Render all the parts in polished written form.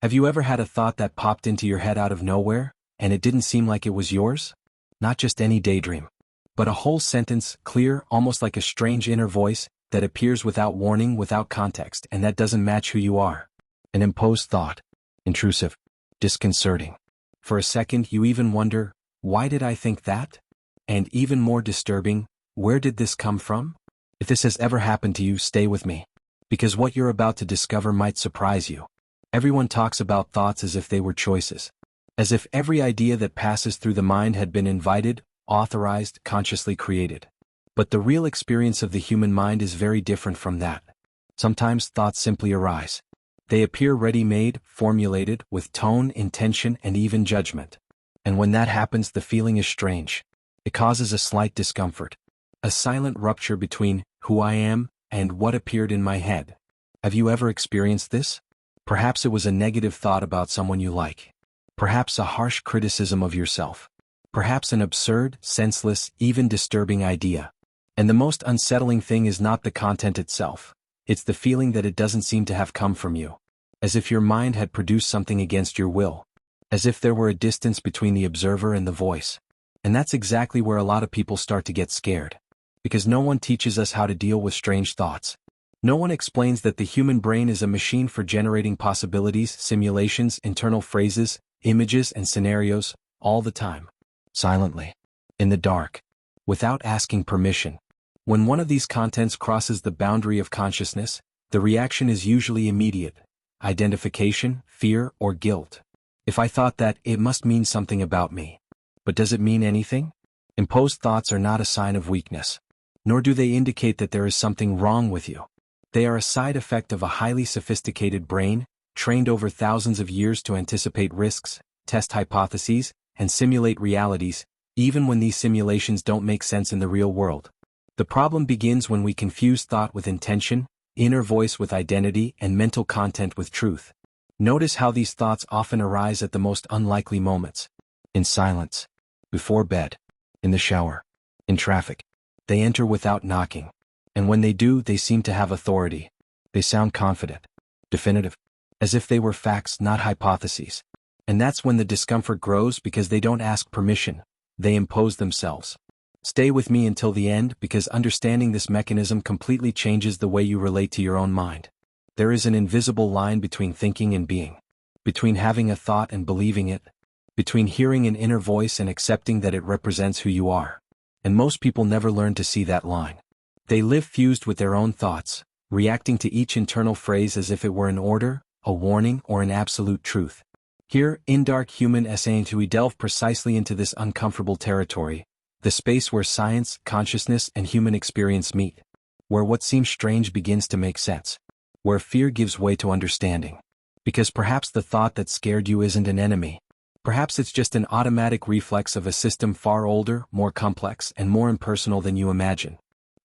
Have you ever had a thought that popped into your head out of nowhere, and it didn't seem like it was yours? Not just any daydream, but a whole sentence, clear, almost like a strange inner voice, that appears without warning, without context, and that doesn't match who you are. An imposed thought. Intrusive. Disconcerting. For a second you even wonder, why did I think that? And even more disturbing, where did this come from? If this has ever happened to you, stay with me. Because what you're about to discover might surprise you. Everyone talks about thoughts as if they were choices. As if every idea that passes through the mind had been invited, authorized, consciously created. But the real experience of the human mind is very different from that. Sometimes thoughts simply arise. They appear ready-made, formulated, with tone, intention, and even judgment. And when that happens, the feeling is strange. It causes a slight discomfort. A silent rupture between who I am and what appeared in my head. Have you ever experienced this? Perhaps it was a negative thought about someone you like. Perhaps a harsh criticism of yourself. Perhaps an absurd, senseless, even disturbing idea. And the most unsettling thing is not the content itself. It's the feeling that it doesn't seem to have come from you. As if your mind had produced something against your will. As if there were a distance between the observer and the voice. And that's exactly where a lot of people start to get scared. Because no one teaches us how to deal with strange thoughts. No one explains that the human brain is a machine for generating possibilities, simulations, internal phrases, images, and scenarios, all the time. Silently. In the dark. Without asking permission. When one of these contents crosses the boundary of consciousness, the reaction is usually immediate. Identification, fear, or guilt. If I thought that, it must mean something about me. But does it mean anything? Imposed thoughts are not a sign of weakness. Nor do they indicate that there is something wrong with you. They are a side effect of a highly sophisticated brain, trained over thousands of years to anticipate risks, test hypotheses, and simulate realities, even when these simulations don't make sense in the real world. The problem begins when we confuse thought with intention, inner voice with identity, and mental content with truth. Notice how these thoughts often arise at the most unlikely moments. In silence. Before bed. In the shower. In traffic. They enter without knocking. And when they do, they seem to have authority. They sound confident. Definitive. As if they were facts, not hypotheses. And that's when the discomfort grows, because they don't ask permission. They impose themselves. Stay with me until the end, because understanding this mechanism completely changes the way you relate to your own mind. There is an invisible line between thinking and being. Between having a thought and believing it. Between hearing an inner voice and accepting that it represents who you are. And most people never learn to see that line. They live fused with their own thoughts, reacting to each internal phrase as if it were an order, a warning, or an absolute truth. Here, in Dark Human Essaying, we delve precisely into this uncomfortable territory. The space where science, consciousness, and human experience meet. Where what seems strange begins to make sense. Where fear gives way to understanding. Because perhaps the thought that scared you isn't an enemy. Perhaps it's just an automatic reflex of a system far older, more complex, and more impersonal than you imagine.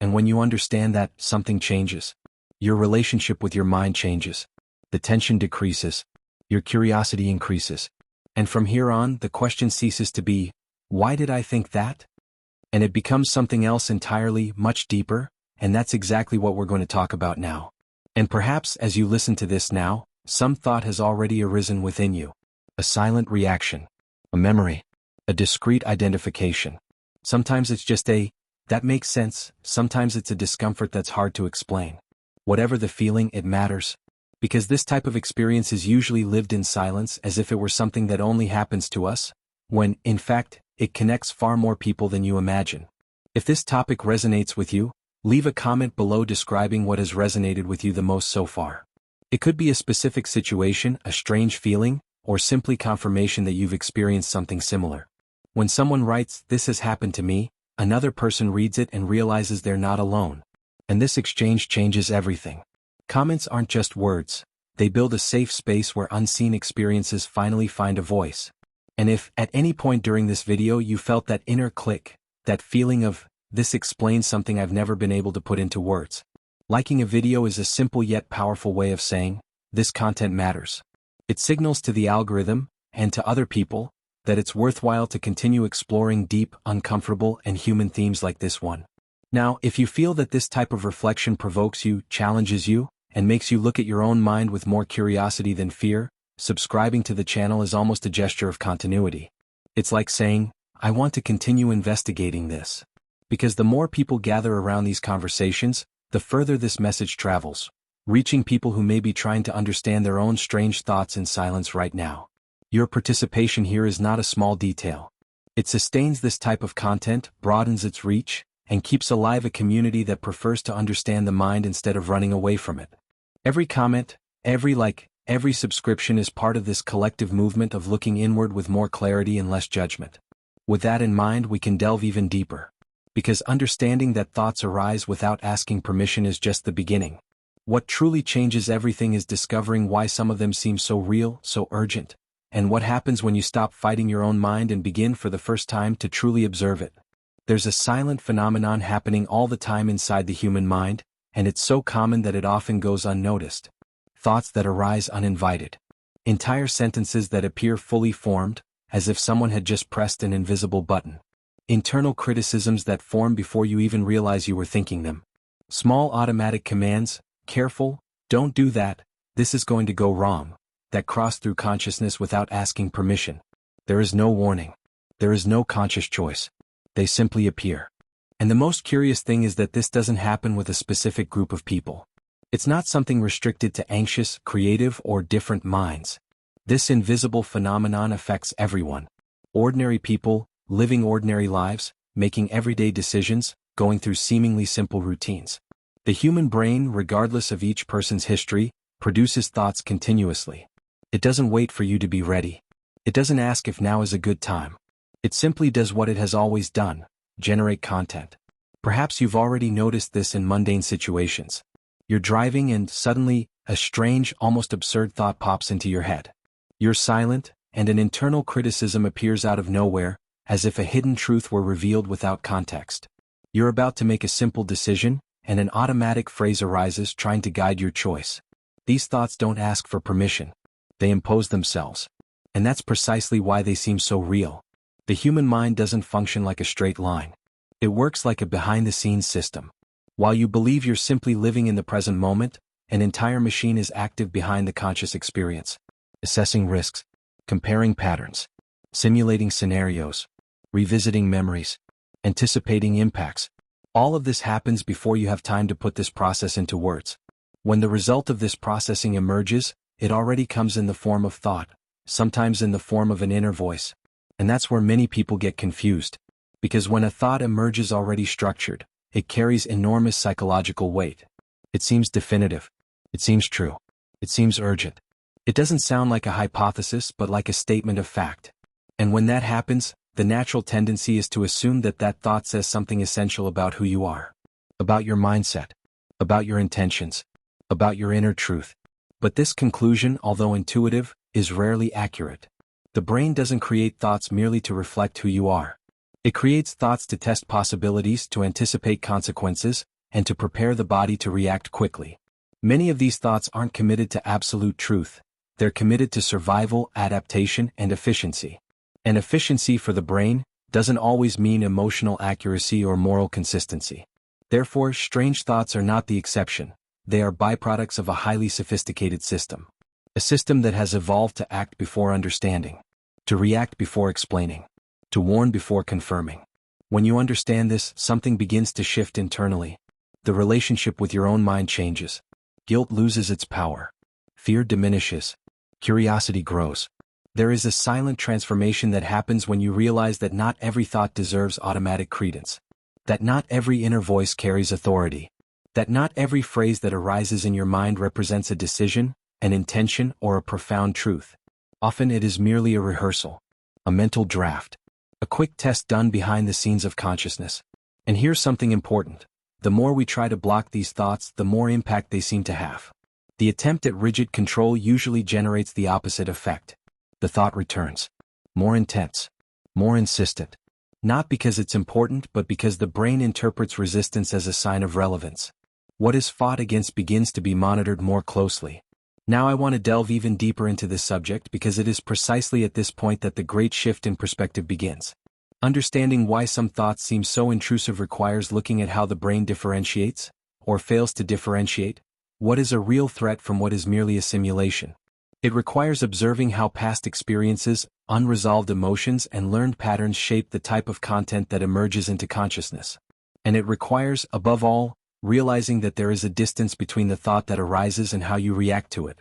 And when you understand that, something changes. Your relationship with your mind changes. The tension decreases. Your curiosity increases. And from here on, the question ceases to be, why did I think that? And it becomes something else entirely, much deeper, and that's exactly what we're going to talk about now. And perhaps as you listen to this now, some thought has already arisen within you. A silent reaction. A memory. A discrete identification. Sometimes it's just that makes sense, sometimes it's a discomfort that's hard to explain. Whatever the feeling, it matters. Because this type of experience is usually lived in silence, as if it were something that only happens to us, when, in fact, it connects far more people than you imagine. If this topic resonates with you, leave a comment below describing what has resonated with you the most so far. It could be a specific situation, a strange feeling, or simply confirmation that you've experienced something similar. When someone writes, "This has happened to me," another person reads it and realizes they're not alone. And this exchange changes everything. Comments aren't just words. They build a safe space where unseen experiences finally find a voice. And if, at any point during this video, you felt that inner click, that feeling of, this explains something I've never been able to put into words. Liking a video is a simple yet powerful way of saying, this content matters. It signals to the algorithm, and to other people, that it's worthwhile to continue exploring deep, uncomfortable, and human themes like this one. Now, if you feel that this type of reflection provokes you, challenges you, and makes you look at your own mind with more curiosity than fear, subscribing to the channel is almost a gesture of continuity. It's like saying, I want to continue investigating this. Because the more people gather around these conversations, the further this message travels, reaching people who may be trying to understand their own strange thoughts in silence right now. Your participation here is not a small detail. It sustains this type of content, broadens its reach, and keeps alive a community that prefers to understand the mind instead of running away from it. Every comment, every like, every subscription is part of this collective movement of looking inward with more clarity and less judgment. With that in mind, we can delve even deeper. Because understanding that thoughts arise without asking permission is just the beginning. What truly changes everything is discovering why some of them seem so real, so urgent, and what happens when you stop fighting your own mind and begin for the first time to truly observe it. There's a silent phenomenon happening all the time inside the human mind, and it's so common that it often goes unnoticed. Thoughts that arise uninvited. Entire sentences that appear fully formed, as if someone had just pressed an invisible button. Internal criticisms that form before you even realize you were thinking them. Small automatic commands, careful, don't do that, this is going to go wrong, that cross through consciousness without asking permission. There is no warning. There is no conscious choice. They simply appear. And the most curious thing is that this doesn't happen with a specific group of people. It's not something restricted to anxious, creative, or different minds. This invisible phenomenon affects everyone. Ordinary people, living ordinary lives, making everyday decisions, going through seemingly simple routines. The human brain, regardless of each person's history, produces thoughts continuously. It doesn't wait for you to be ready. It doesn't ask if now is a good time. It simply does what it has always done, generate content. Perhaps you've already noticed this in mundane situations. You're driving and suddenly, a strange, almost absurd thought pops into your head. You're silent, and an internal criticism appears out of nowhere, as if a hidden truth were revealed without context. You're about to make a simple decision, and an automatic phrase arises trying to guide your choice. These thoughts don't ask for permission. They impose themselves. And that's precisely why they seem so real. The human mind doesn't function like a straight line. It works like a behind-the-scenes system. While you believe you're simply living in the present moment, an entire machine is active behind the conscious experience. Assessing risks, comparing patterns, simulating scenarios, revisiting memories, anticipating impacts. All of this happens before you have time to put this process into words. When the result of this processing emerges, it already comes in the form of thought, sometimes in the form of an inner voice. And that's where many people get confused. Because when a thought emerges already structured, it carries enormous psychological weight. It seems definitive. It seems true. It seems urgent. It doesn't sound like a hypothesis but like a statement of fact. And when that happens, the natural tendency is to assume that that thought says something essential about who you are. About your mindset. About your intentions. About your inner truth. But this conclusion, although intuitive, is rarely accurate. The brain doesn't create thoughts merely to reflect who you are. It creates thoughts to test possibilities, to anticipate consequences, and to prepare the body to react quickly. Many of these thoughts aren't committed to absolute truth. They're committed to survival, adaptation, and efficiency. And efficiency for the brain doesn't always mean emotional accuracy or moral consistency. Therefore, strange thoughts are not the exception. They are byproducts of a highly sophisticated system. A system that has evolved to act before understanding, to react before explaining, to warn before confirming. When you understand this, something begins to shift internally. The relationship with your own mind changes. Guilt loses its power. Fear diminishes. Curiosity grows. There is a silent transformation that happens when you realize that not every thought deserves automatic credence. That not every inner voice carries authority. That not every phrase that arises in your mind represents a decision, an intention, or a profound truth. Often it is merely a rehearsal, a mental draft, a quick test done behind the scenes of consciousness. And here's something important. The more we try to block these thoughts, the more impact they seem to have. The attempt at rigid control usually generates the opposite effect. The thought returns. More intense. More insistent. Not because it's important, but because the brain interprets resistance as a sign of relevance. What is fought against begins to be monitored more closely. Now I want to delve even deeper into this subject because it is precisely at this point that the great shift in perspective begins. Understanding why some thoughts seem so intrusive requires looking at how the brain differentiates, or fails to differentiate, what is a real threat from what is merely a simulation. It requires observing how past experiences, unresolved emotions, and learned patterns shape the type of content that emerges into consciousness. And it requires, above all, realizing that there is a distance between the thought that arises and how you react to it.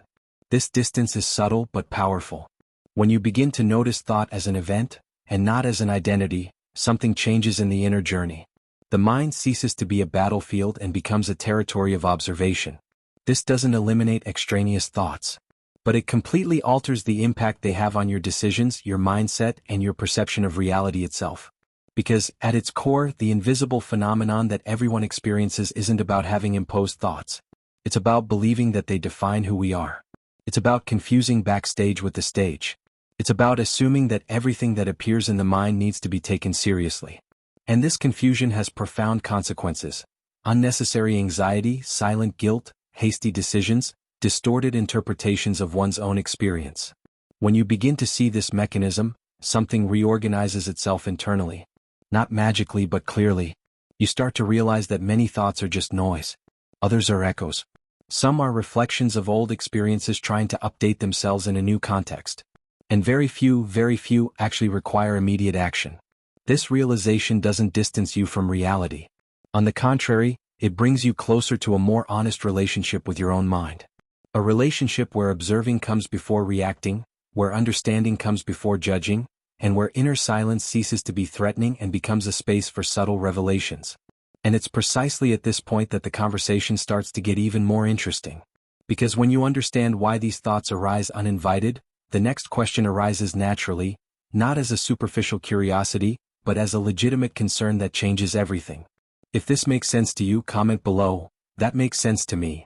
This distance is subtle but powerful. When you begin to notice thought as an event, and not as an identity, something changes in the inner journey. The mind ceases to be a battlefield and becomes a territory of observation. This doesn't eliminate extraneous thoughts, but it completely alters the impact they have on your decisions, your mindset, and your perception of reality itself. Because, at its core, the invisible phenomenon that everyone experiences isn't about having imposed thoughts. It's about believing that they define who we are. It's about confusing backstage with the stage. It's about assuming that everything that appears in the mind needs to be taken seriously. And this confusion has profound consequences. Unnecessary anxiety, silent guilt, hasty decisions, distorted interpretations of one's own experience. When you begin to see this mechanism, something reorganizes itself internally. Not magically but clearly. You start to realize that many thoughts are just noise. Others are echoes. Some are reflections of old experiences trying to update themselves in a new context. And very few actually require immediate action. This realization doesn't distance you from reality. On the contrary, it brings you closer to a more honest relationship with your own mind. A relationship where observing comes before reacting, where understanding comes before judging, and where inner silence ceases to be threatening and becomes a space for subtle revelations. And it's precisely at this point that the conversation starts to get even more interesting. Because when you understand why these thoughts arise uninvited, the next question arises naturally, not as a superficial curiosity, but as a legitimate concern that changes everything. If this makes sense to you, comment below. That makes sense to me.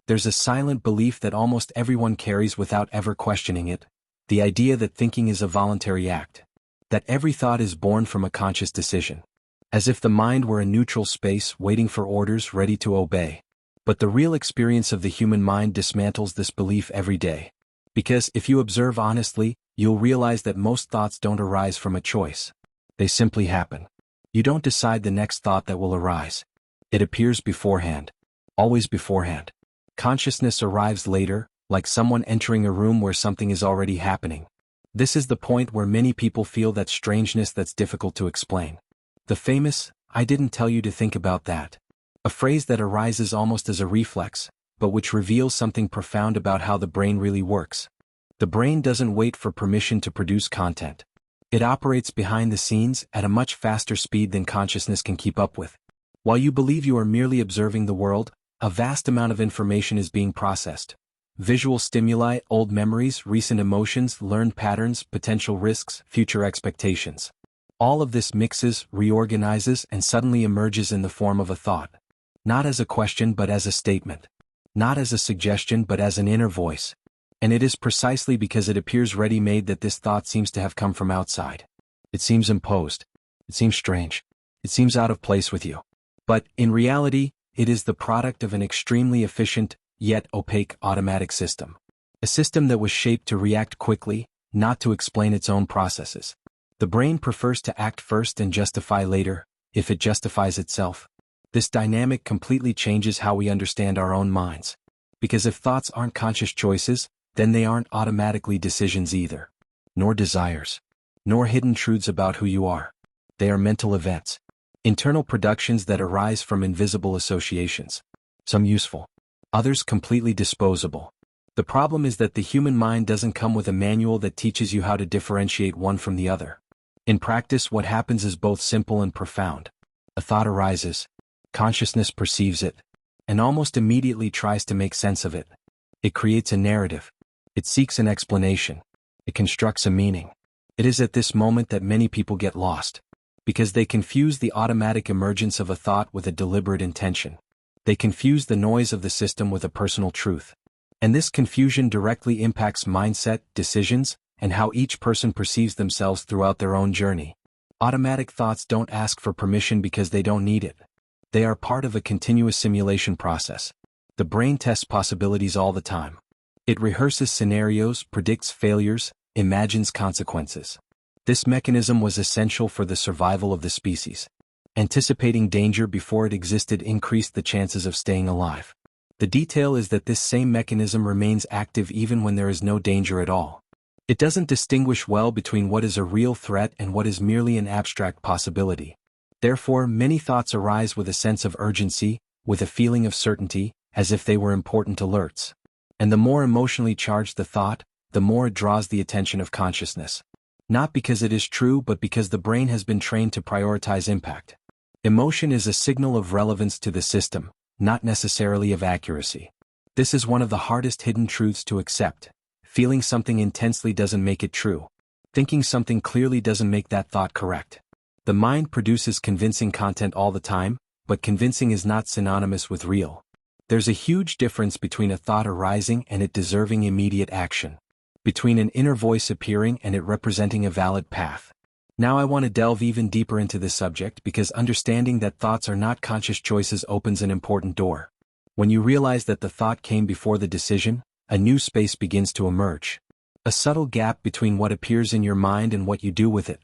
There's a silent belief that almost everyone carries without ever questioning it, the idea that thinking is a voluntary act. That every thought is born from a conscious decision. As if the mind were a neutral space waiting for orders ready to obey. But the real experience of the human mind dismantles this belief every day. Because if you observe honestly, you'll realize that most thoughts don't arise from a choice. They simply happen. You don't decide the next thought that will arise. It appears beforehand. Always beforehand. Consciousness arrives later, like someone entering a room where something is already happening. This is the point where many people feel that strangeness that's difficult to explain. The famous, "I didn't tell you to think about that." A phrase that arises almost as a reflex, but which reveals something profound about how the brain really works. The brain doesn't wait for permission to produce content. It operates behind the scenes at a much faster speed than consciousness can keep up with. While you believe you are merely observing the world, a vast amount of information is being processed. Visual stimuli, old memories, recent emotions, learned patterns, potential risks, future expectations. All of this mixes, reorganizes, and suddenly emerges in the form of a thought. Not as a question but as a statement. Not as a suggestion but as an inner voice. And it is precisely because it appears ready-made that this thought seems to have come from outside. It seems imposed. It seems strange. It seems out of place with you. But, in reality, it is the product of an extremely efficient, yet opaque automatic system. A system that was shaped to react quickly, not to explain its own processes. The brain prefers to act first and justify later, if it justifies itself. This dynamic completely changes how we understand our own minds. Because if thoughts aren't conscious choices, then they aren't automatically decisions either. Nor desires. Nor hidden truths about who you are. They are mental events. Internal productions that arise from invisible associations. Some useful. Others completely disposable. The problem is that the human mind doesn't come with a manual that teaches you how to differentiate one from the other. In practice, what happens is both simple and profound. A thought arises. Consciousness perceives it. And almost immediately tries to make sense of it. It creates a narrative. It seeks an explanation. It constructs a meaning. It is at this moment that many people get lost. Because they confuse the automatic emergence of a thought with a deliberate intention. They confuse the noise of the system with a personal truth. And this confusion directly impacts mindset, decisions, and how each person perceives themselves throughout their own journey. Automatic thoughts don't ask for permission because they don't need it. They are part of a continuous simulation process. The brain tests possibilities all the time. It rehearses scenarios, predicts failures, imagines consequences. This mechanism was essential for the survival of the species. Anticipating danger before it existed increased the chances of staying alive. The detail is that this same mechanism remains active even when there is no danger at all. It doesn't distinguish well between what is a real threat and what is merely an abstract possibility. Therefore, many thoughts arise with a sense of urgency, with a feeling of certainty, as if they were important alerts. And the more emotionally charged the thought, the more it draws the attention of consciousness. Not because it is true, but because the brain has been trained to prioritize impact. Emotion is a signal of relevance to the system, not necessarily of accuracy. This is one of the hardest hidden truths to accept. Feeling something intensely doesn't make it true. Thinking something clearly doesn't make that thought correct. The mind produces convincing content all the time, but convincing is not synonymous with real. There's a huge difference between a thought arising and it deserving immediate action. Between an inner voice appearing and it representing a valid path. Now I want to delve even deeper into this subject because understanding that thoughts are not conscious choices opens an important door. When you realize that the thought came before the decision, a new space begins to emerge. A subtle gap between what appears in your mind and what you do with it.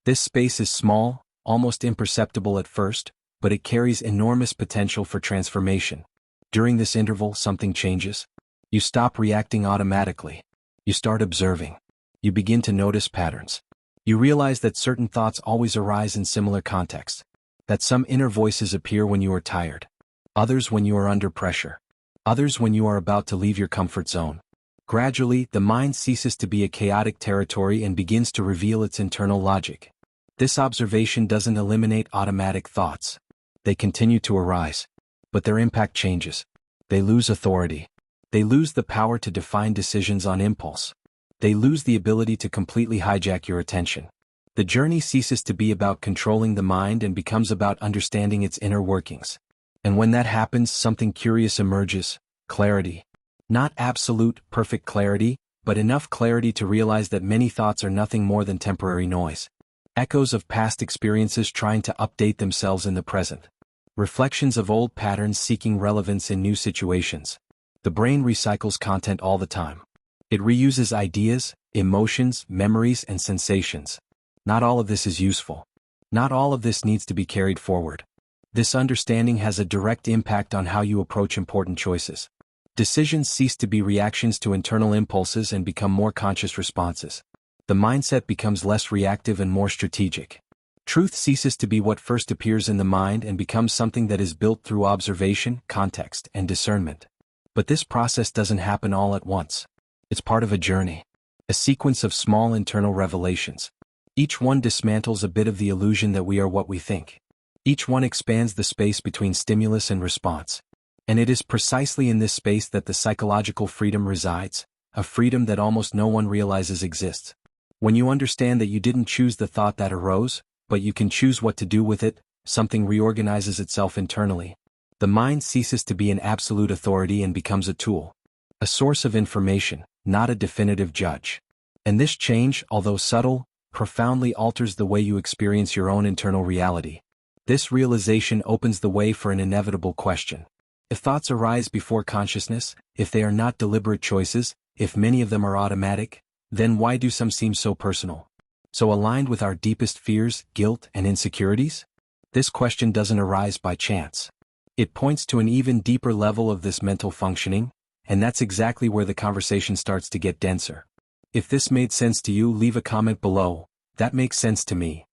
This space is small, almost imperceptible at first, but it carries enormous potential for transformation. During this interval, something changes. You stop reacting automatically. You start observing. You begin to notice patterns. You realize that certain thoughts always arise in similar contexts. That some inner voices appear when you are tired. Others when you are under pressure. Others when you are about to leave your comfort zone. Gradually, the mind ceases to be a chaotic territory and begins to reveal its internal logic. This observation doesn't eliminate automatic thoughts. They continue to arise. But their impact changes. They lose authority. They lose the power to define decisions on impulse. They lose the ability to completely hijack your attention. The journey ceases to be about controlling the mind and becomes about understanding its inner workings. And when that happens, something curious emerges: clarity. Not absolute, perfect clarity, but enough clarity to realize that many thoughts are nothing more than temporary noise. Echoes of past experiences trying to update themselves in the present. Reflections of old patterns seeking relevance in new situations. The brain recycles content all the time. It reuses ideas, emotions, memories, and sensations. Not all of this is useful. Not all of this needs to be carried forward. This understanding has a direct impact on how you approach important choices. Decisions cease to be reactions to internal impulses and become more conscious responses. The mindset becomes less reactive and more strategic. Truth ceases to be what first appears in the mind and becomes something that is built through observation, context, and discernment. But this process doesn't happen all at once. It's part of a journey. A sequence of small internal revelations. Each one dismantles a bit of the illusion that we are what we think. Each one expands the space between stimulus and response. And it is precisely in this space that the psychological freedom resides, a freedom that almost no one realizes exists. When you understand that you didn't choose the thought that arose, but you can choose what to do with it, something reorganizes itself internally. The mind ceases to be an absolute authority and becomes a tool. A source of information, not a definitive judge. And this change, although subtle, profoundly alters the way you experience your own internal reality. This realization opens the way for an inevitable question. If thoughts arise before consciousness, if they are not deliberate choices, if many of them are automatic, then why do some seem so personal? So aligned with our deepest fears, guilt, and insecurities? This question doesn't arise by chance. It points to an even deeper level of this mental functioning, and that's exactly where the conversation starts to get denser. If this made sense to you, leave a comment below. That makes sense to me.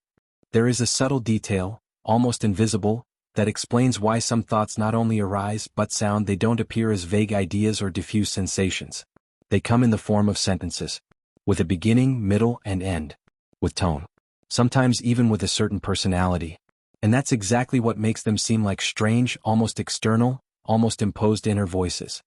There is a subtle detail, almost invisible, that explains why some thoughts not only arise but sound. They don't appear as vague ideas or diffuse sensations. They come in the form of sentences. With a beginning, middle, and end. With tone. Sometimes even with a certain personality. And that's exactly what makes them seem like strange, almost external, almost imposed inner voices.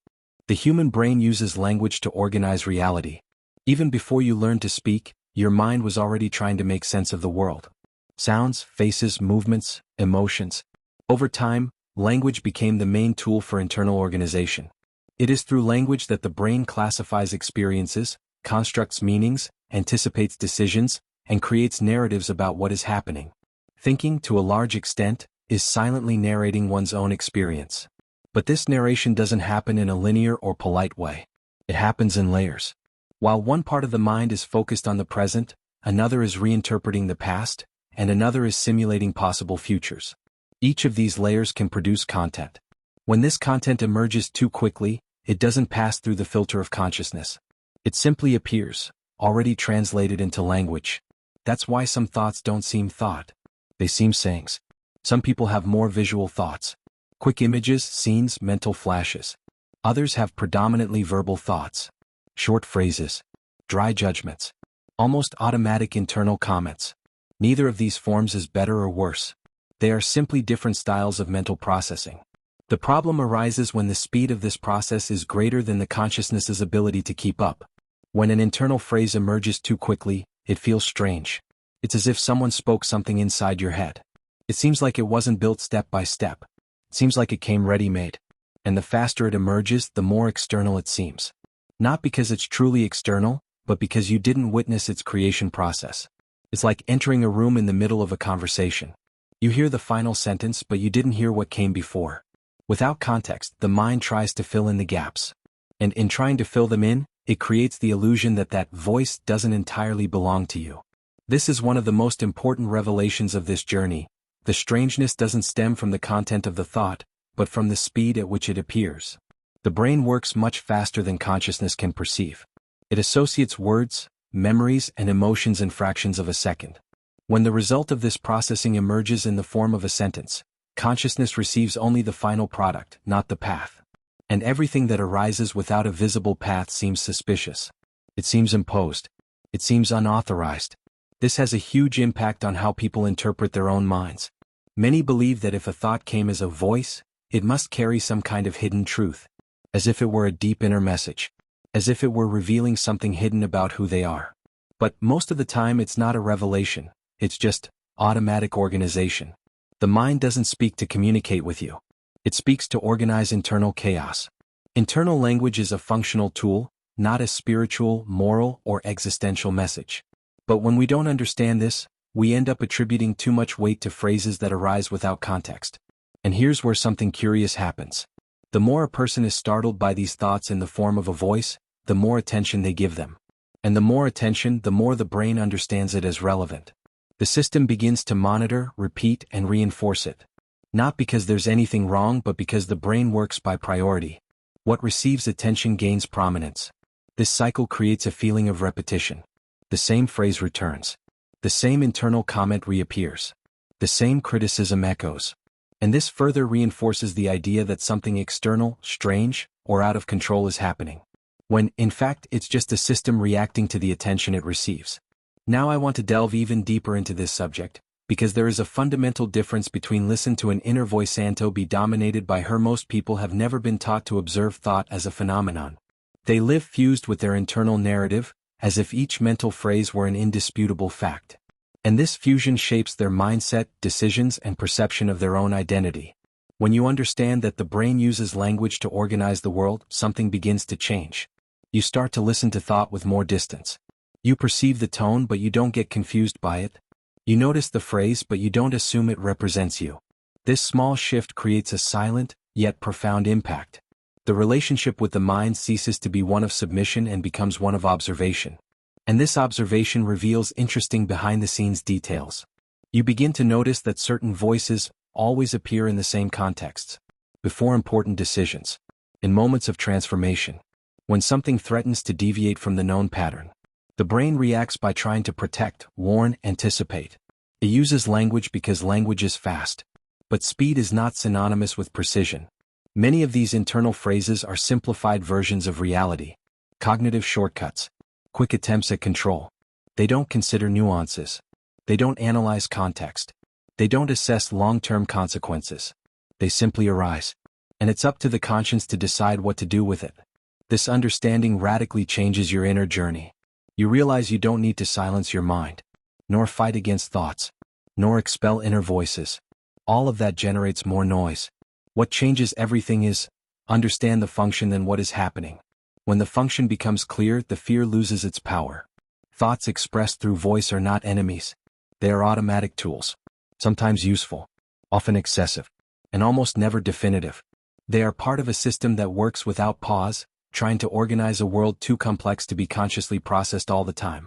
The human brain uses language to organize reality. Even before you learned to speak, your mind was already trying to make sense of the world. Sounds, faces, movements, emotions. Over time, language became the main tool for internal organization. It is through language that the brain classifies experiences, constructs meanings, anticipates decisions, and creates narratives about what is happening. Thinking, to a large extent, is silently narrating one's own experience. But this narration doesn't happen in a linear or polite way. It happens in layers. While one part of the mind is focused on the present, another is reinterpreting the past, and another is simulating possible futures. Each of these layers can produce content. When this content emerges too quickly, it doesn't pass through the filter of consciousness. It simply appears, already translated into language. That's why some thoughts don't seem thought. They seem sayings. Some people have more visual thoughts. Quick images, scenes, mental flashes. Others have predominantly verbal thoughts. Short phrases. Dry judgments. Almost automatic internal comments. Neither of these forms is better or worse. They are simply different styles of mental processing. The problem arises when the speed of this process is greater than the consciousness's ability to keep up. When an internal phrase emerges too quickly, it feels strange. It's as if someone spoke something inside your head. It seems like it wasn't built step by step. It seems like it came ready-made. And the faster it emerges, the more external it seems. Not because it's truly external, but because you didn't witness its creation process. It's like entering a room in the middle of a conversation. You hear the final sentence, but you didn't hear what came before. Without context, the mind tries to fill in the gaps. And in trying to fill them in, it creates the illusion that that voice doesn't entirely belong to you. This is one of the most important revelations of this journey. The strangeness doesn't stem from the content of the thought, but from the speed at which it appears. The brain works much faster than consciousness can perceive. It associates words, memories, and emotions in fractions of a second. When the result of this processing emerges in the form of a sentence, consciousness receives only the final product, not the path. And everything that arises without a visible path seems suspicious. It seems imposed. It seems unauthorized. This has a huge impact on how people interpret their own minds. Many believe that if a thought came as a voice, it must carry some kind of hidden truth, as if it were a deep inner message, as if it were revealing something hidden about who they are. But most of the time it's not a revelation, it's just automatic organization. The mind doesn't speak to communicate with you. It speaks to organize internal chaos. Internal language is a functional tool, not a spiritual, moral, or existential message. But when we don't understand this, we end up attributing too much weight to phrases that arise without context. And here's where something curious happens. The more a person is startled by these thoughts in the form of a voice, the more attention they give them. And the more attention, the more the brain understands it as relevant. The system begins to monitor, repeat, and reinforce it. Not because there's anything wrong, but because the brain works by priority. What receives attention gains prominence. This cycle creates a feeling of repetition. The same phrase returns. The same internal comment reappears. The same criticism echoes. And this further reinforces the idea that something external, strange, or out of control is happening. When, in fact, it's just the system reacting to the attention it receives. Now I want to delve even deeper into this subject, because there is a fundamental difference between listen to an inner voice and to be dominated by her. Most people have never been taught to observe thought as a phenomenon. They live fused with their internal narrative, as if each mental phrase were an indisputable fact. And this fusion shapes their mindset, decisions, and perception of their own identity. When you understand that the brain uses language to organize the world, something begins to change. You start to listen to thought with more distance. You perceive the tone, but you don't get confused by it. You notice the phrase, but you don't assume it represents you. This small shift creates a silent, yet profound impact. The relationship with the mind ceases to be one of submission and becomes one of observation. And this observation reveals interesting behind-the-scenes details. You begin to notice that certain voices always appear in the same contexts. Before important decisions. In moments of transformation. When something threatens to deviate from the known pattern. The brain reacts by trying to protect, warn, anticipate. It uses language because language is fast. But speed is not synonymous with precision. Many of these internal phrases are simplified versions of reality. Cognitive shortcuts. Quick attempts at control. They don't consider nuances. They don't analyze context. They don't assess long-term consequences. They simply arise. And it's up to the conscience to decide what to do with it. This understanding radically changes your inner journey. You realize you don't need to silence your mind, nor fight against thoughts, nor expel inner voices. All of that generates more noise. What changes everything is, understand the function than what is happening. When the function becomes clear, the fear loses its power. Thoughts expressed through voice are not enemies. They are automatic tools. Sometimes useful, often excessive, and almost never definitive. They are part of a system that works without pause, trying to organize a world too complex to be consciously processed all the time.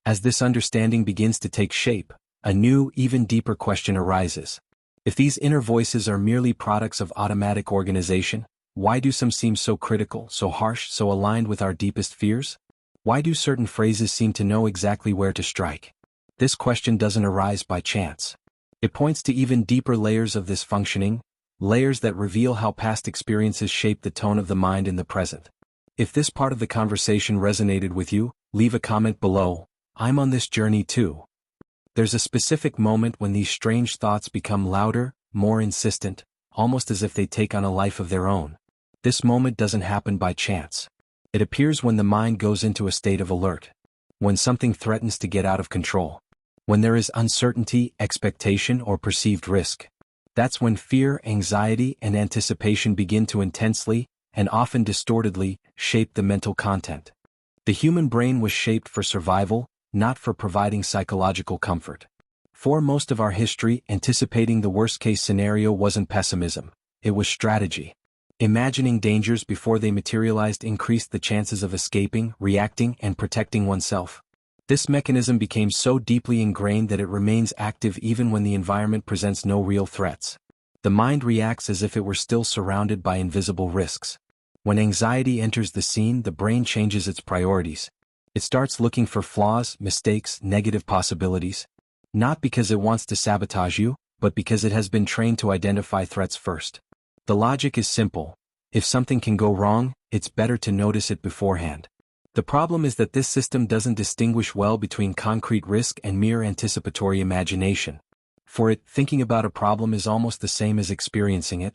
As this understanding begins to take shape, a new, even deeper question arises. If these inner voices are merely products of automatic organization, why do some seem so critical, so harsh, so aligned with our deepest fears? Why do certain phrases seem to know exactly where to strike? This question doesn't arise by chance. It points to even deeper layers of this functioning, layers that reveal how past experiences shape the tone of the mind in the present. If this part of the conversation resonated with you, leave a comment below. I'm on this journey too. There's a specific moment when these strange thoughts become louder, more insistent, almost as if they take on a life of their own. This moment doesn't happen by chance. It appears when the mind goes into a state of alert. When something threatens to get out of control. When there is uncertainty, expectation, or perceived risk. That's when fear, anxiety, and anticipation begin to intensely, and often distortedly, shape the mental content. The human brain was shaped for survival, not for providing psychological comfort. For most of our history, anticipating the worst-case scenario wasn't pessimism, it was strategy. Imagining dangers before they materialized increased the chances of escaping, reacting, and protecting oneself. This mechanism became so deeply ingrained that it remains active even when the environment presents no real threats. The mind reacts as if it were still surrounded by invisible risks. When anxiety enters the scene, the brain changes its priorities. It starts looking for flaws, mistakes, negative possibilities. Not because it wants to sabotage you, but because it has been trained to identify threats first. The logic is simple. If something can go wrong, it's better to notice it beforehand. The problem is that this system doesn't distinguish well between concrete risk and mere anticipatory imagination. For it, thinking about a problem is almost the same as experiencing it.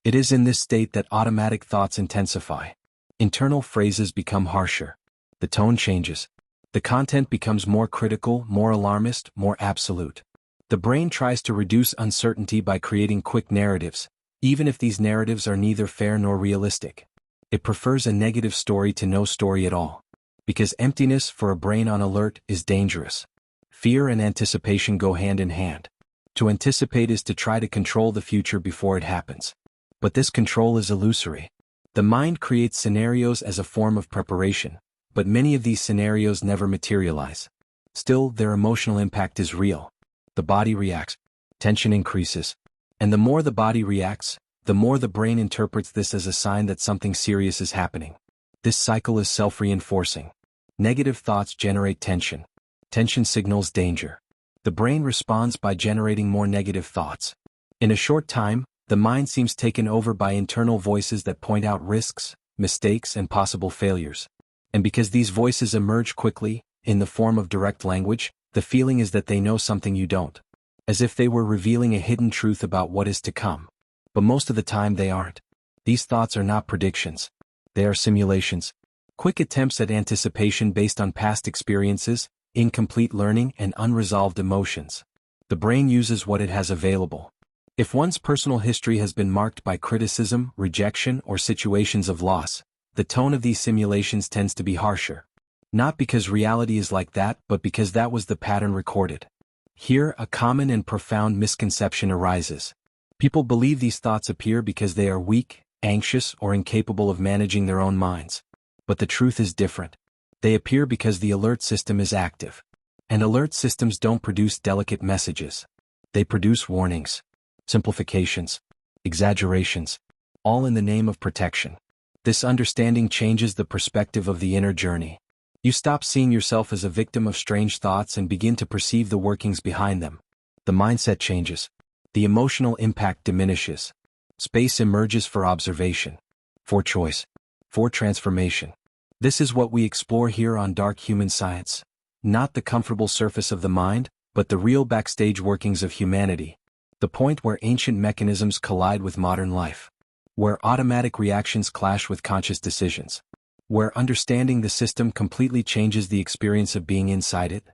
It is in this state that automatic thoughts intensify. Internal phrases become harsher. The tone changes. The content becomes more critical, more alarmist, more absolute. The brain tries to reduce uncertainty by creating quick narratives, even if these narratives are neither fair nor realistic. It prefers a negative story to no story at all. Because emptiness for a brain on alert is dangerous. Fear and anticipation go hand in hand. To anticipate is to try to control the future before it happens. But this control is illusory. The mind creates scenarios as a form of preparation, but many of these scenarios never materialize. Still, their emotional impact is real. The body reacts. Tension increases. And the more the body reacts, the more the brain interprets this as a sign that something serious is happening. This cycle is self-reinforcing. Negative thoughts generate tension. Tension signals danger. The brain responds by generating more negative thoughts. In a short time, the mind seems taken over by internal voices that point out risks, mistakes, and possible failures. And because these voices emerge quickly, in the form of direct language, the feeling is that they know something you don't. As if they were revealing a hidden truth about what is to come. But most of the time they aren't. These thoughts are not predictions. They are simulations. Quick attempts at anticipation based on past experiences, incomplete learning, and unresolved emotions. The brain uses what it has available. If one's personal history has been marked by criticism, rejection, or situations of loss, the tone of these simulations tends to be harsher. Not because reality is like that, but because that was the pattern recorded. Here, a common and profound misconception arises. People believe these thoughts appear because they are weak, anxious, or incapable of managing their own minds. But the truth is different. They appear because the alert system is active. And alert systems don't produce delicate messages. They produce warnings, simplifications, exaggerations, all in the name of protection. This understanding changes the perspective of the inner journey. You stop seeing yourself as a victim of strange thoughts and begin to perceive the workings behind them. The mindset changes. The emotional impact diminishes. Space emerges for observation, for choice, for transformation. This is what we explore here on Dark Human Science. Not the comfortable surface of the mind, but the real backstage workings of humanity. The point where ancient mechanisms collide with modern life. Where automatic reactions clash with conscious decisions. Where understanding the system completely changes the experience of being inside it.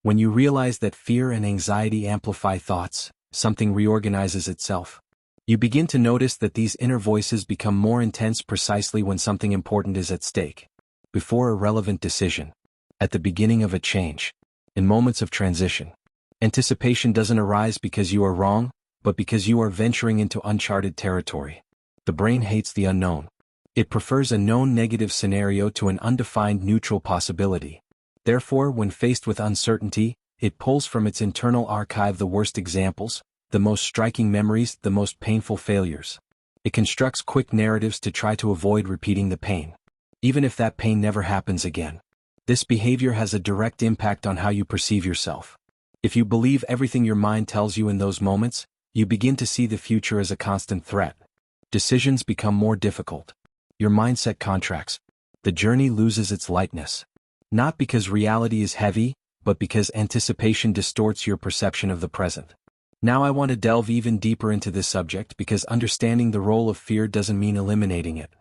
When you realize that fear and anxiety amplify thoughts, something reorganizes itself. You begin to notice that these inner voices become more intense precisely when something important is at stake. Before a relevant decision. At the beginning of a change. In moments of transition. Anticipation doesn't arise because you are wrong, but because you are venturing into uncharted territory. The brain hates the unknown. It prefers a known negative scenario to an undefined neutral possibility. Therefore, when faced with uncertainty, it pulls from its internal archive the worst examples, the most striking memories, the most painful failures. It constructs quick narratives to try to avoid repeating the pain, even if that pain never happens again. This behavior has a direct impact on how you perceive yourself. If you believe everything your mind tells you in those moments, you begin to see the future as a constant threat. Decisions become more difficult. Your mindset contracts. The journey loses its lightness. Not because reality is heavy, but because anticipation distorts your perception of the present. Now I want to delve even deeper into this subject because understanding the role of fear doesn't mean eliminating it.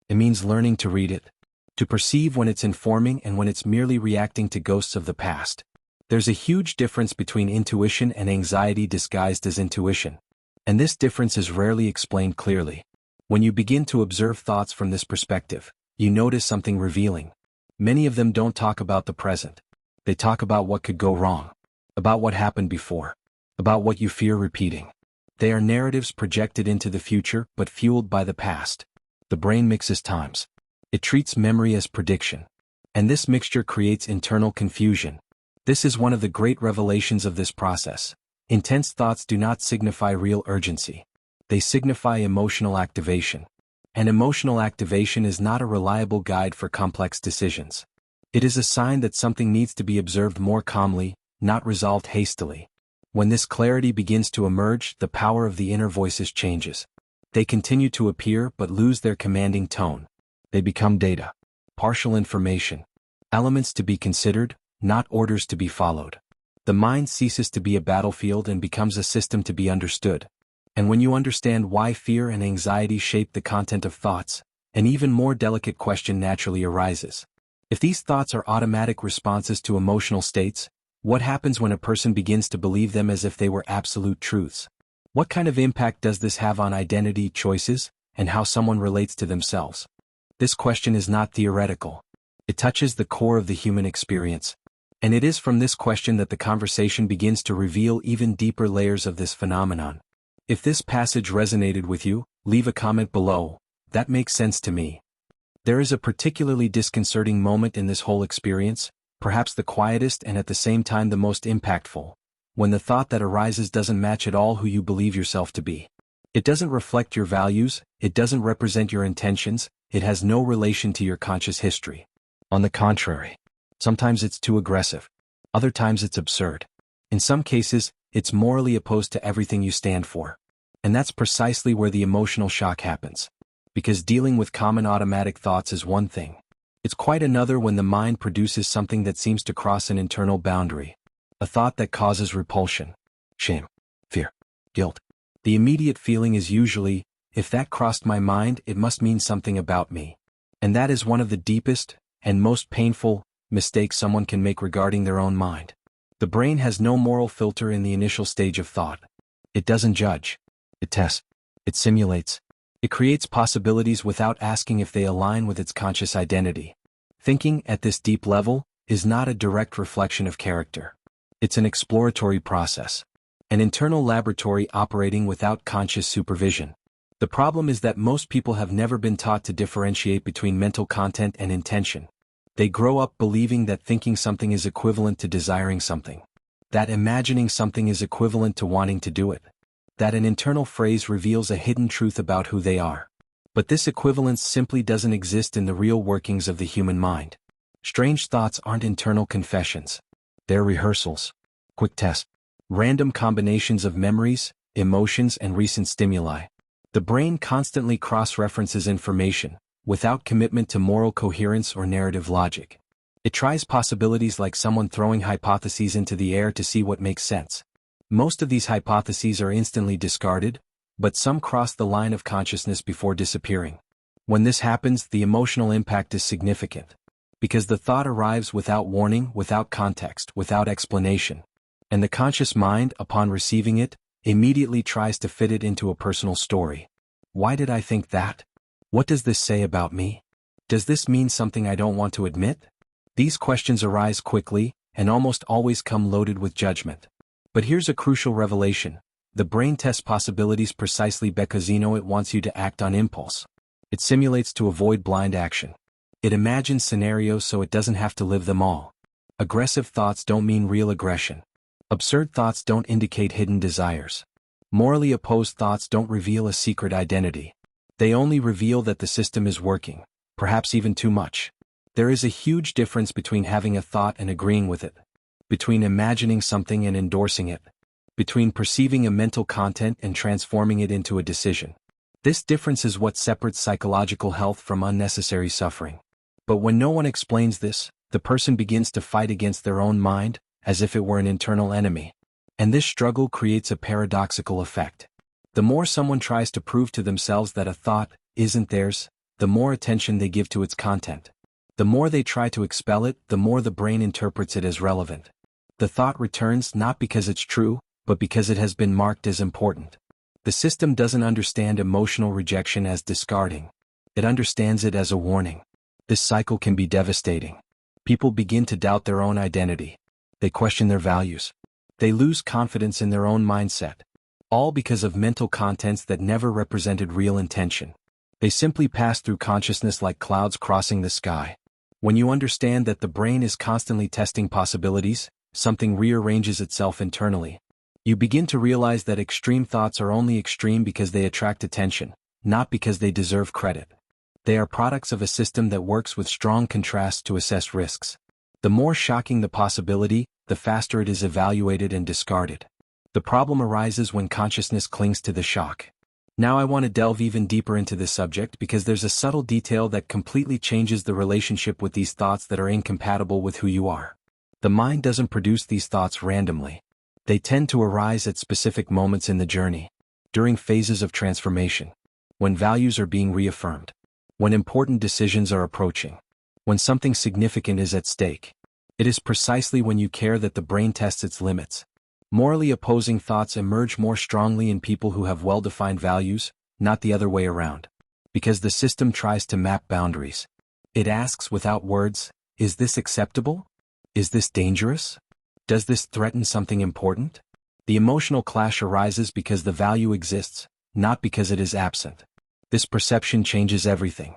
It means learning to read it, to perceive when it's informing and when it's merely reacting to ghosts of the past. There's a huge difference between intuition and anxiety disguised as intuition, and this difference is rarely explained clearly. When you begin to observe thoughts from this perspective, you notice something revealing. Many of them don't talk about the present. They talk about what could go wrong, about what happened before, about what you fear repeating. They are narratives projected into the future but fueled by the past. The brain mixes times. It treats memory as prediction. And this mixture creates internal confusion. This is one of the great revelations of this process. Intense thoughts do not signify real urgency. They signify emotional activation. And emotional activation is not a reliable guide for complex decisions. It is a sign that something needs to be observed more calmly, not resolved hastily. When this clarity begins to emerge, the power of the inner voices changes. They continue to appear but lose their commanding tone. They become data, partial information, elements to be considered, not orders to be followed. The mind ceases to be a battlefield and becomes a system to be understood. And when you understand why fear and anxiety shape the content of thoughts, an even more delicate question naturally arises. If these thoughts are automatic responses to emotional states, what happens when a person begins to believe them as if they were absolute truths? What kind of impact does this have on identity, choices, and how someone relates to themselves? This question is not theoretical. It touches the core of the human experience. And it is from this question that the conversation begins to reveal even deeper layers of this phenomenon. If this passage resonated with you, leave a comment below. That makes sense to me. There is a particularly disconcerting moment in this whole experience, perhaps the quietest and at the same time the most impactful, when the thought that arises doesn't match at all who you believe yourself to be. It doesn't reflect your values, it doesn't represent your intentions, it has no relation to your conscious history. On the contrary, sometimes it's too aggressive. Other times it's absurd. In some cases, it's morally opposed to everything you stand for. And that's precisely where the emotional shock happens. Because dealing with common automatic thoughts is one thing. It's quite another when the mind produces something that seems to cross an internal boundary. A thought that causes repulsion, shame, fear, guilt. The immediate feeling is usually, if that crossed my mind, it must mean something about me. And that is one of the deepest and most painful mistakes someone can make regarding their own mind. The brain has no moral filter in the initial stage of thought. It doesn't judge. It tests. It simulates. It creates possibilities without asking if they align with its conscious identity. Thinking, at this deep level, is not a direct reflection of character. It's an exploratory process. An internal laboratory operating without conscious supervision. The problem is that most people have never been taught to differentiate between mental content and intention. They grow up believing that thinking something is equivalent to desiring something. That imagining something is equivalent to wanting to do it. That an internal phrase reveals a hidden truth about who they are. But this equivalence simply doesn't exist in the real workings of the human mind. Strange thoughts aren't internal confessions. They're rehearsals, quick tests, random combinations of memories, emotions, and recent stimuli. The brain constantly cross-references information, without commitment to moral coherence or narrative logic. It tries possibilities like someone throwing hypotheses into the air to see what makes sense. Most of these hypotheses are instantly discarded, but some cross the line of consciousness before disappearing. When this happens, the emotional impact is significant. Because the thought arrives without warning, without context, without explanation. And the conscious mind, upon receiving it, immediately tries to fit it into a personal story. Why did I think that? What does this say about me? Does this mean something I don't want to admit? These questions arise quickly, and almost always come loaded with judgment. But here's a crucial revelation. The brain tests possibilities precisely because it wants you to act on impulse. It simulates to avoid blind action. It imagines scenarios so it doesn't have to live them all. Aggressive thoughts don't mean real aggression. Absurd thoughts don't indicate hidden desires. Morally opposed thoughts don't reveal a secret identity. They only reveal that the system is working, perhaps even too much. There is a huge difference between having a thought and agreeing with it, between imagining something and endorsing it, between perceiving a mental content and transforming it into a decision. This difference is what separates psychological health from unnecessary suffering. But when no one explains this, the person begins to fight against their own mind, as if it were an internal enemy. And this struggle creates a paradoxical effect. The more someone tries to prove to themselves that a thought isn't theirs, the more attention they give to its content. The more they try to expel it, the more the brain interprets it as relevant. The thought returns not because it's true, but because it has been marked as important. The system doesn't understand emotional rejection as discarding. It understands it as a warning. This cycle can be devastating. People begin to doubt their own identity. They question their values. They lose confidence in their own mindset. All because of mental contents that never represented real intention. They simply pass through consciousness like clouds crossing the sky. When you understand that the brain is constantly testing possibilities, something rearranges itself internally. You begin to realize that extreme thoughts are only extreme because they attract attention, not because they deserve credit. They are products of a system that works with strong contrasts to assess risks. The more shocking the possibility, the faster it is evaluated and discarded. The problem arises when consciousness clings to the shock. Now I want to delve even deeper into this subject because there's a subtle detail that completely changes the relationship with these thoughts that are incompatible with who you are. The mind doesn't produce these thoughts randomly. They tend to arise at specific moments in the journey, during phases of transformation, when values are being reaffirmed, when important decisions are approaching, when something significant is at stake. It is precisely when you care that the brain tests its limits. Morally opposing thoughts emerge more strongly in people who have well-defined values, not the other way around. Because the system tries to map boundaries. It asks without words, is this acceptable? Is this dangerous? Does this threaten something important? The emotional clash arises because the value exists, not because it is absent. This perception changes everything.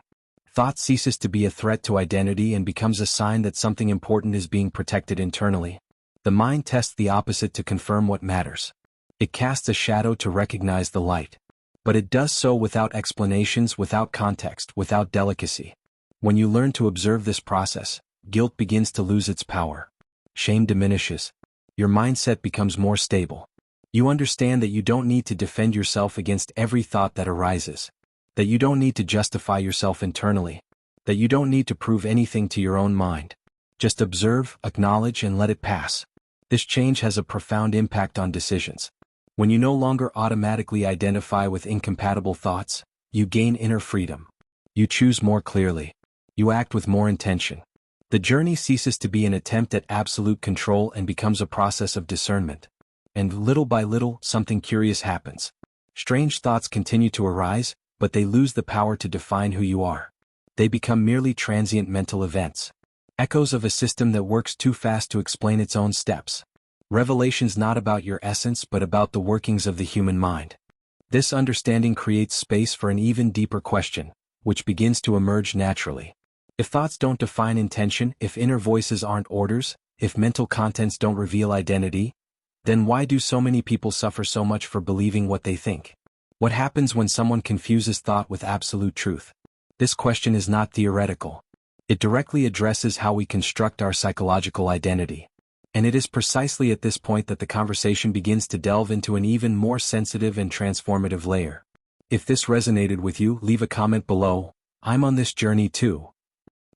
Thought ceases to be a threat to identity and becomes a sign that something important is being protected internally. The mind tests the opposite to confirm what matters. It casts a shadow to recognize the light. But it does so without explanations, without context, without delicacy. When you learn to observe this process, guilt begins to lose its power. Shame diminishes. Your mindset becomes more stable. You understand that you don't need to defend yourself against every thought that arises. That you don't need to justify yourself internally. That you don't need to prove anything to your own mind. Just observe, acknowledge, and let it pass. This change has a profound impact on decisions. When you no longer automatically identify with incompatible thoughts, you gain inner freedom. You choose more clearly. You act with more intention. The journey ceases to be an attempt at absolute control and becomes a process of discernment. And little by little, something curious happens. Strange thoughts continue to arise, but they lose the power to define who you are. They become merely transient mental events. Echoes of a system that works too fast to explain its own steps. Revelations not about your essence but about the workings of the human mind. This understanding creates space for an even deeper question, which begins to emerge naturally. If thoughts don't define intention, if inner voices aren't orders, if mental contents don't reveal identity, then why do so many people suffer so much for believing what they think? What happens when someone confuses thought with absolute truth? This question is not theoretical. It directly addresses how we construct our psychological identity. And it is precisely at this point that the conversation begins to delve into an even more sensitive and transformative layer. If this resonated with you, leave a comment below. I'm on this journey too.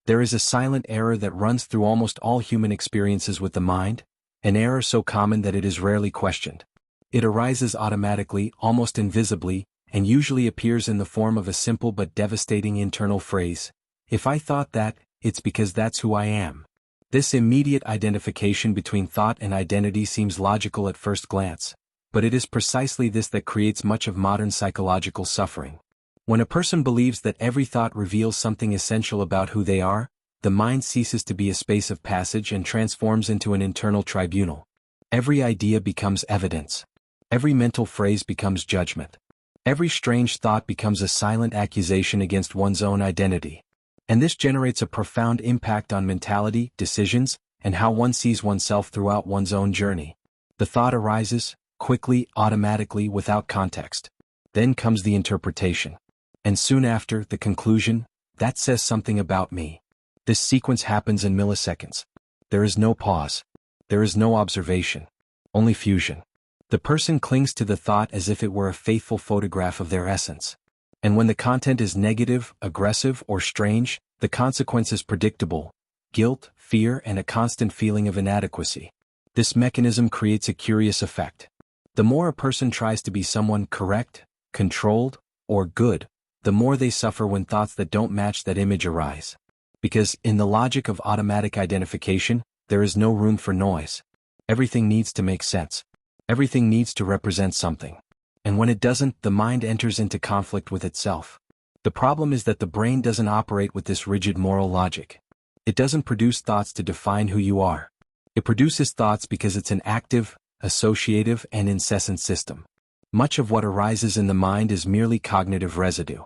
There is a silent error that runs through almost all human experiences with the mind, an error so common that it is rarely questioned. It arises automatically, almost invisibly, and usually appears in the form of a simple but devastating internal phrase. If I thought that, it's because that's who I am. This immediate identification between thought and identity seems logical at first glance, but it is precisely this that creates much of modern psychological suffering. When a person believes that every thought reveals something essential about who they are, the mind ceases to be a space of passage and transforms into an internal tribunal. Every idea becomes evidence. Every mental phrase becomes judgment. Every strange thought becomes a silent accusation against one's own identity. And this generates a profound impact on mentality, decisions, and how one sees oneself throughout one's own journey. The thought arises, quickly, automatically, without context. Then comes the interpretation. And soon after, the conclusion, that says something about me. This sequence happens in milliseconds. There is no pause. There is no observation. Only fusion. The person clings to the thought as if it were a faithful photograph of their essence. And when the content is negative, aggressive, or strange, the consequence is predictable: guilt, fear, and a constant feeling of inadequacy. This mechanism creates a curious effect. The more a person tries to be someone correct, controlled, or good, the more they suffer when thoughts that don't match that image arise. Because, in the logic of automatic identification, there is no room for noise. Everything needs to make sense. Everything needs to represent something. And when it doesn't, the mind enters into conflict with itself. The problem is that the brain doesn't operate with this rigid moral logic. It doesn't produce thoughts to define who you are. It produces thoughts because it's an active, associative, and incessant system. Much of what arises in the mind is merely cognitive residue.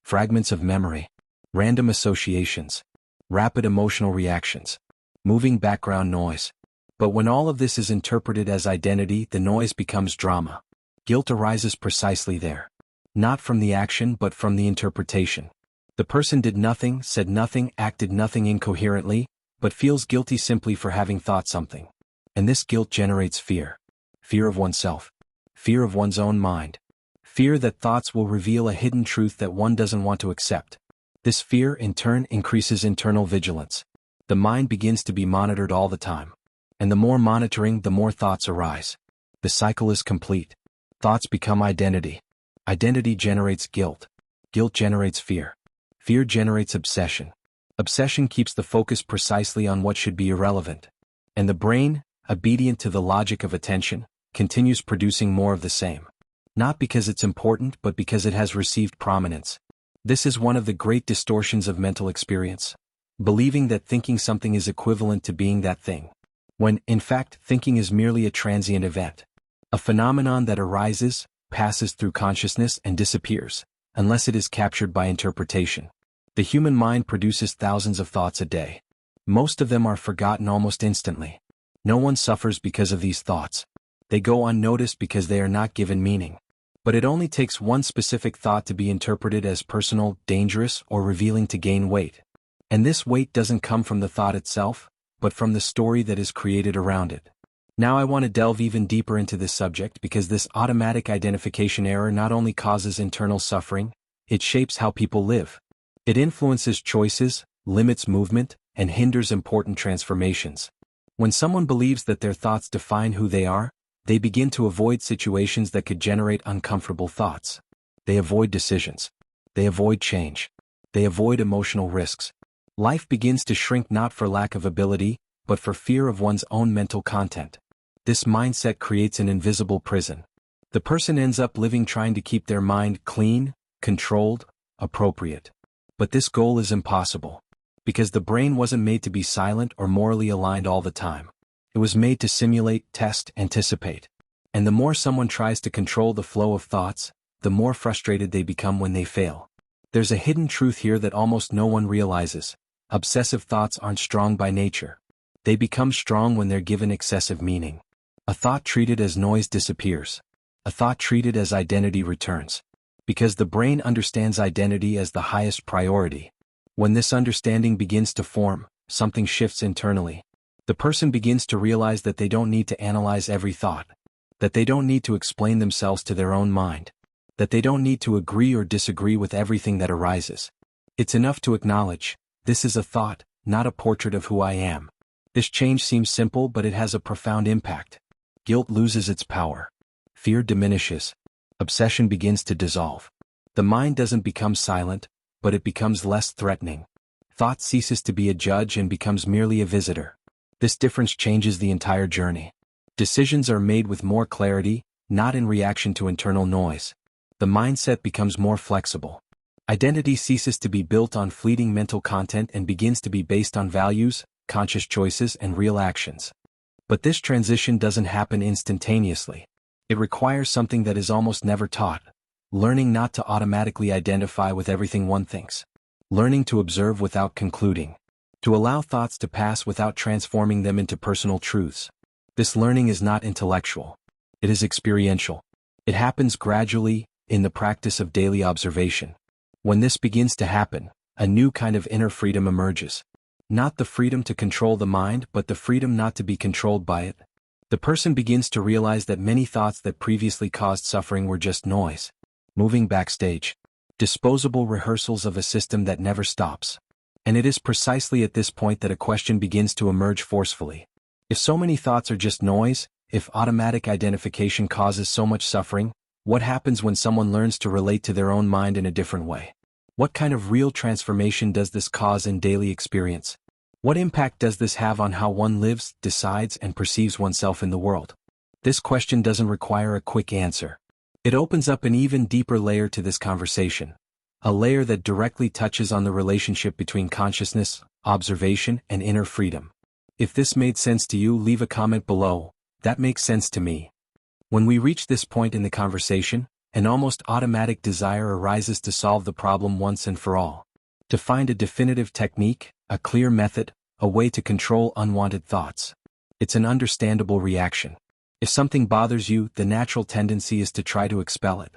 Fragments of memory, random associations, rapid emotional reactions, moving background noise. But when all of this is interpreted as identity, the noise becomes drama. Guilt arises precisely there. Not from the action but from the interpretation. The person did nothing, said nothing, acted nothing incoherently, but feels guilty simply for having thought something. And this guilt generates fear. Fear of oneself. Fear of one's own mind. Fear that thoughts will reveal a hidden truth that one doesn't want to accept. This fear, in turn, increases internal vigilance. The mind begins to be monitored all the time. And the more monitoring, the more thoughts arise. The cycle is complete. Thoughts become identity. Identity generates guilt. Guilt generates fear. Fear generates obsession. Obsession keeps the focus precisely on what should be irrelevant. And the brain, obedient to the logic of attention, continues producing more of the same. Not because it's important but because it has received prominence. This is one of the great distortions of mental experience. Believing that thinking something is equivalent to being that thing. When, in fact, thinking is merely a transient event. A phenomenon that arises, passes through consciousness and disappears, unless it is captured by interpretation. The human mind produces thousands of thoughts a day. Most of them are forgotten almost instantly. No one suffers because of these thoughts. They go unnoticed because they are not given meaning. But it only takes one specific thought to be interpreted as personal, dangerous, or revealing to gain weight. And this weight doesn't come from the thought itself, but from the story that is created around it. Now I want to delve even deeper into this subject because this automatic identification error not only causes internal suffering, it shapes how people live. It influences choices, limits movement, and hinders important transformations. When someone believes that their thoughts define who they are, they begin to avoid situations that could generate uncomfortable thoughts. They avoid decisions. They avoid change. They avoid emotional risks. Life begins to shrink not for lack of ability, but for fear of one's own mental content. This mindset creates an invisible prison. The person ends up living trying to keep their mind clean, controlled, appropriate. But this goal is impossible. Because the brain wasn't made to be silent or morally aligned all the time. It was made to simulate, test, anticipate. And the more someone tries to control the flow of thoughts, the more frustrated they become when they fail. There's a hidden truth here that almost no one realizes. Obsessive thoughts aren't strong by nature. They become strong when they're given excessive meaning. A thought treated as noise disappears. A thought treated as identity returns. Because the brain understands identity as the highest priority. When this understanding begins to form, something shifts internally. The person begins to realize that they don't need to analyze every thought. That they don't need to explain themselves to their own mind. That they don't need to agree or disagree with everything that arises. It's enough to acknowledge, this is a thought, not a portrait of who I am. This change seems simple, but it has a profound impact. Guilt loses its power. Fear diminishes. Obsession begins to dissolve. The mind doesn't become silent, but it becomes less threatening. Thought ceases to be a judge and becomes merely a visitor. This difference changes the entire journey. Decisions are made with more clarity, not in reaction to internal noise. The mindset becomes more flexible. Identity ceases to be built on fleeting mental content and begins to be based on values, conscious choices, and real actions. But this transition doesn't happen instantaneously. It requires something that is almost never taught. Learning not to automatically identify with everything one thinks. Learning to observe without concluding. To allow thoughts to pass without transforming them into personal truths. This learning is not intellectual. It is experiential. It happens gradually, in the practice of daily observation. When this begins to happen, a new kind of inner freedom emerges. Not the freedom to control the mind, but the freedom not to be controlled by it. The person begins to realize that many thoughts that previously caused suffering were just noise. Moving backstage. Disposable rehearsals of a system that never stops. And it is precisely at this point that a question begins to emerge forcefully. If so many thoughts are just noise, if automatic identification causes so much suffering, what happens when someone learns to relate to their own mind in a different way? What kind of real transformation does this cause in daily experience? What impact does this have on how one lives, decides, and perceives oneself in the world? This question doesn't require a quick answer. It opens up an even deeper layer to this conversation. A layer that directly touches on the relationship between consciousness, observation, and inner freedom. If this made sense to you, leave a comment below. That makes sense to me. When we reach this point in the conversation, an almost automatic desire arises to solve the problem once and for all. To find a definitive technique, a clear method, a way to control unwanted thoughts. It's an understandable reaction. If something bothers you, the natural tendency is to try to expel it,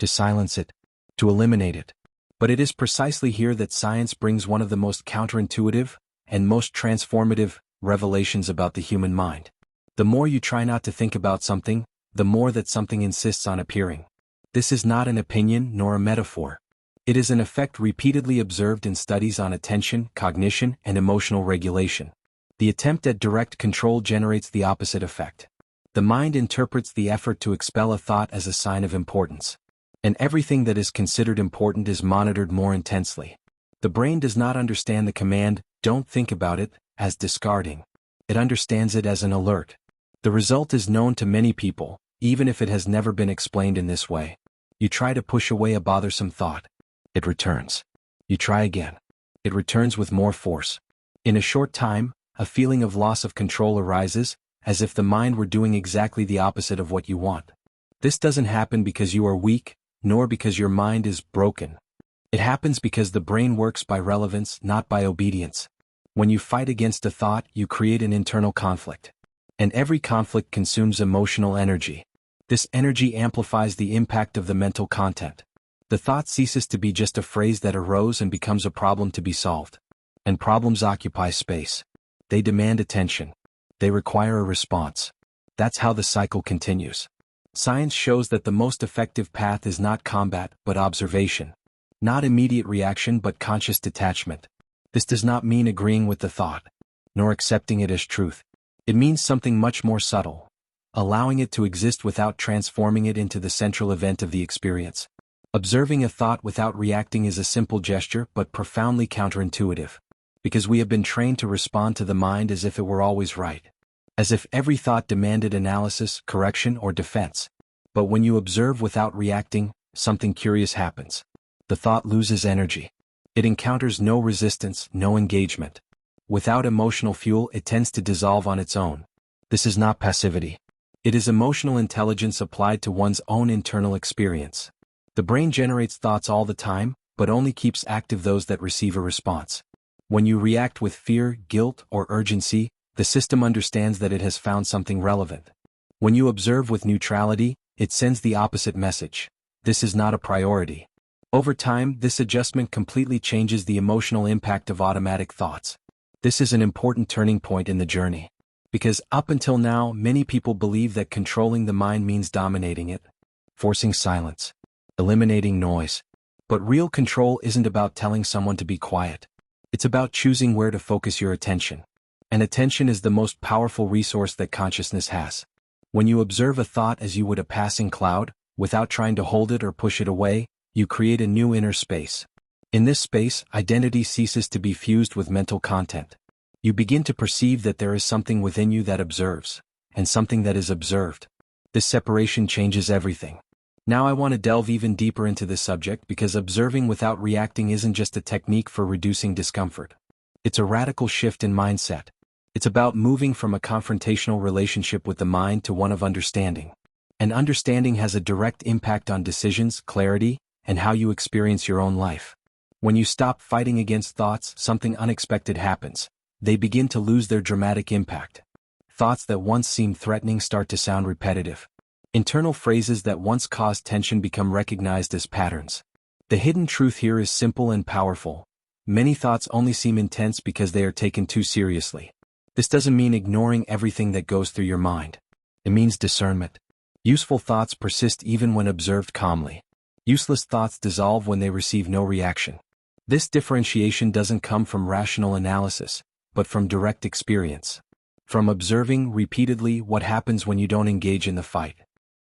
to silence it, to eliminate it. But it is precisely here that science brings one of the most counterintuitive and most transformative revelations about the human mind. The more you try not to think about something, the more that something insists on appearing. This is not an opinion nor a metaphor. It is an effect repeatedly observed in studies on attention, cognition, and emotional regulation. The attempt at direct control generates the opposite effect. The mind interprets the effort to expel a thought as a sign of importance. And everything that is considered important is monitored more intensely. The brain does not understand the command, "Don't think about it," as discarding. It understands it as an alert. The result is known to many people, even if it has never been explained in this way. You try to push away a bothersome thought. It returns. You try again. It returns with more force. In a short time, a feeling of loss of control arises, as if the mind were doing exactly the opposite of what you want. This doesn't happen because you are weak, nor because your mind is broken. It happens because the brain works by relevance, not by obedience. When you fight against a thought, you create an internal conflict. And every conflict consumes emotional energy. This energy amplifies the impact of the mental content. The thought ceases to be just a phrase that arose and becomes a problem to be solved. And problems occupy space. They demand attention. They require a response. That's how the cycle continues. Science shows that the most effective path is not combat, but observation. Not immediate reaction, but conscious detachment. This does not mean agreeing with the thought, nor accepting it as truth. It means something much more subtle. Allowing it to exist without transforming it into the central event of the experience. Observing a thought without reacting is a simple gesture, but profoundly counterintuitive. Because we have been trained to respond to the mind as if it were always right. As if every thought demanded analysis, correction, or defense. But when you observe without reacting, something curious happens. The thought loses energy. It encounters no resistance, no engagement. Without emotional fuel, it tends to dissolve on its own. This is not passivity. It is emotional intelligence applied to one's own internal experience. The brain generates thoughts all the time, but only keeps active those that receive a response. When you react with fear, guilt, or urgency, the system understands that it has found something relevant. When you observe with neutrality, it sends the opposite message. This is not a priority. Over time, this adjustment completely changes the emotional impact of automatic thoughts. This is an important turning point in the journey. Because up until now, many people believe that controlling the mind means dominating it, forcing silence, eliminating noise. But real control isn't about telling someone to be quiet. It's about choosing where to focus your attention. And attention is the most powerful resource that consciousness has. When you observe a thought as you would a passing cloud, without trying to hold it or push it away, you create a new inner space. In this space, identity ceases to be fused with mental content. You begin to perceive that there is something within you that observes, and something that is observed. This separation changes everything. Now I want to delve even deeper into this subject because observing without reacting isn't just a technique for reducing discomfort. It's a radical shift in mindset. It's about moving from a confrontational relationship with the mind to one of understanding. And understanding has a direct impact on decisions, clarity, and how you experience your own life. When you stop fighting against thoughts, something unexpected happens. They begin to lose their dramatic impact. Thoughts that once seemed threatening start to sound repetitive. Internal phrases that once caused tension become recognized as patterns. The hidden truth here is simple and powerful. Many thoughts only seem intense because they are taken too seriously. This doesn't mean ignoring everything that goes through your mind. It means discernment. Useful thoughts persist even when observed calmly. Useless thoughts dissolve when they receive no reaction. This differentiation doesn't come from rational analysis, but from direct experience. From observing repeatedly what happens when you don't engage in the fight.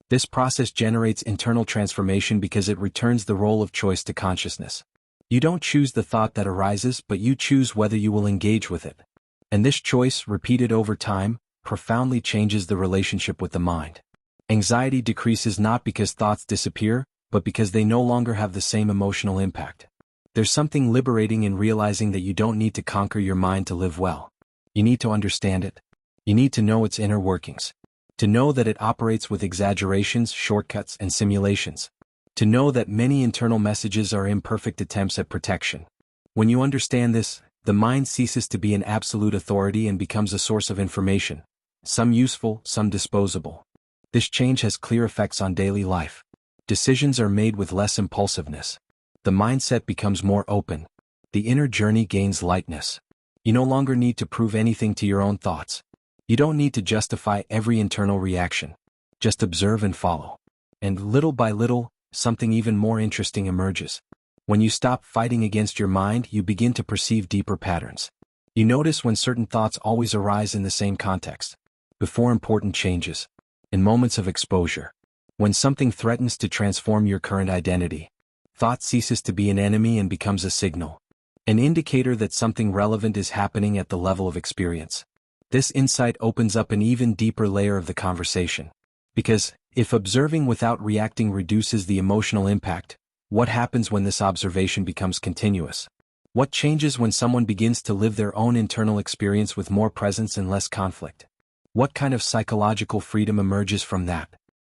This process generates internal transformation because it returns the role of choice to consciousness. You don't choose the thought that arises, but you choose whether you will engage with it. And this choice, repeated over time, profoundly changes the relationship with the mind. Anxiety decreases not because thoughts disappear, but because they no longer have the same emotional impact. There's something liberating in realizing that you don't need to conquer your mind to live well. You need to understand it. You need to know its inner workings. To know that it operates with exaggerations, shortcuts, and simulations. To know that many internal messages are imperfect attempts at protection. When you understand this, the mind ceases to be an absolute authority and becomes a source of information, some useful, some disposable. This change has clear effects on daily life. Decisions are made with less impulsiveness. The mindset becomes more open. The inner journey gains lightness. You no longer need to prove anything to your own thoughts. You don't need to justify every internal reaction. Just observe and follow. And little by little, something even more interesting emerges. When you stop fighting against your mind, you begin to perceive deeper patterns. You notice when certain thoughts always arise in the same context. Before important changes. In moments of exposure. When something threatens to transform your current identity. Thought ceases to be an enemy and becomes a signal. An indicator that something relevant is happening at the level of experience. This insight opens up an even deeper layer of the conversation. Because, if observing without reacting reduces the emotional impact, what happens when this observation becomes continuous? What changes when someone begins to live their own internal experience with more presence and less conflict? What kind of psychological freedom emerges from that?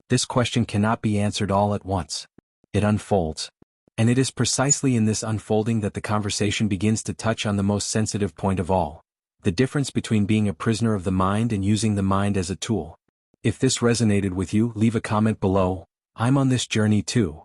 This question cannot be answered all at once. It unfolds. And it is precisely in this unfolding that the conversation begins to touch on the most sensitive point of all. The difference between being a prisoner of the mind and using the mind as a tool. If this resonated with you, leave a comment below. I'm on this journey too.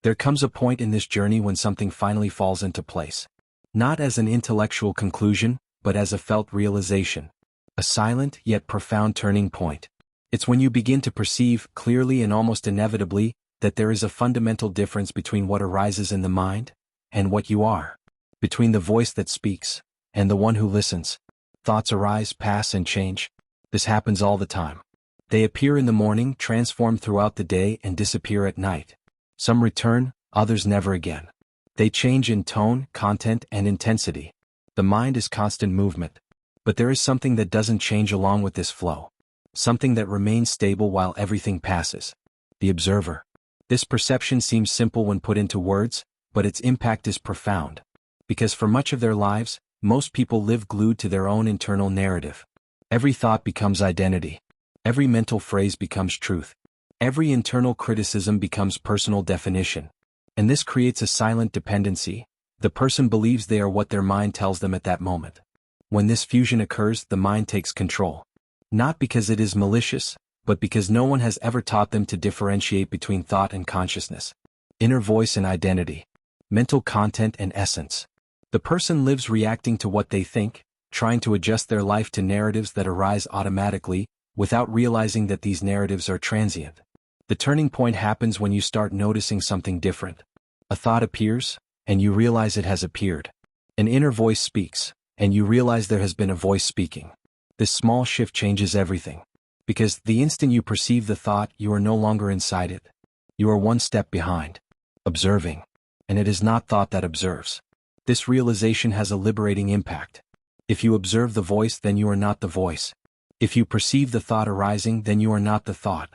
There comes a point in this journey when something finally falls into place. Not as an intellectual conclusion, but as a felt realization. A silent yet profound turning point. It's when you begin to perceive, clearly and almost inevitably, that there is a fundamental difference between what arises in the mind and what you are. Between the voice that speaks and the one who listens. Thoughts arise, pass, and change. This happens all the time. They appear in the morning, transform throughout the day, and disappear at night. Some return, others never again. They change in tone, content, and intensity. The mind is constant movement. But there is something that doesn't change along with this flow. Something that remains stable while everything passes. The observer. This perception seems simple when put into words, but its impact is profound. Because for much of their lives, most people live glued to their own internal narrative. Every thought becomes identity. Every mental phrase becomes truth. Every internal criticism becomes personal definition. And this creates a silent dependency. The person believes they are what their mind tells them at that moment. When this fusion occurs, the mind takes control. Not because it is malicious, but because no one has ever taught them to differentiate between thought and consciousness. Inner voice and identity. Mental content and essence. The person lives reacting to what they think, trying to adjust their life to narratives that arise automatically, without realizing that these narratives are transient. The turning point happens when you start noticing something different. A thought appears, and you realize it has appeared. An inner voice speaks, and you realize there has been a voice speaking. This small shift changes everything. Because the instant you perceive the thought, you are no longer inside it. You are one step behind. Observing. And it is not thought that observes. This realization has a liberating impact. If you observe the voice, then you are not the voice. If you perceive the thought arising, then you are not the thought.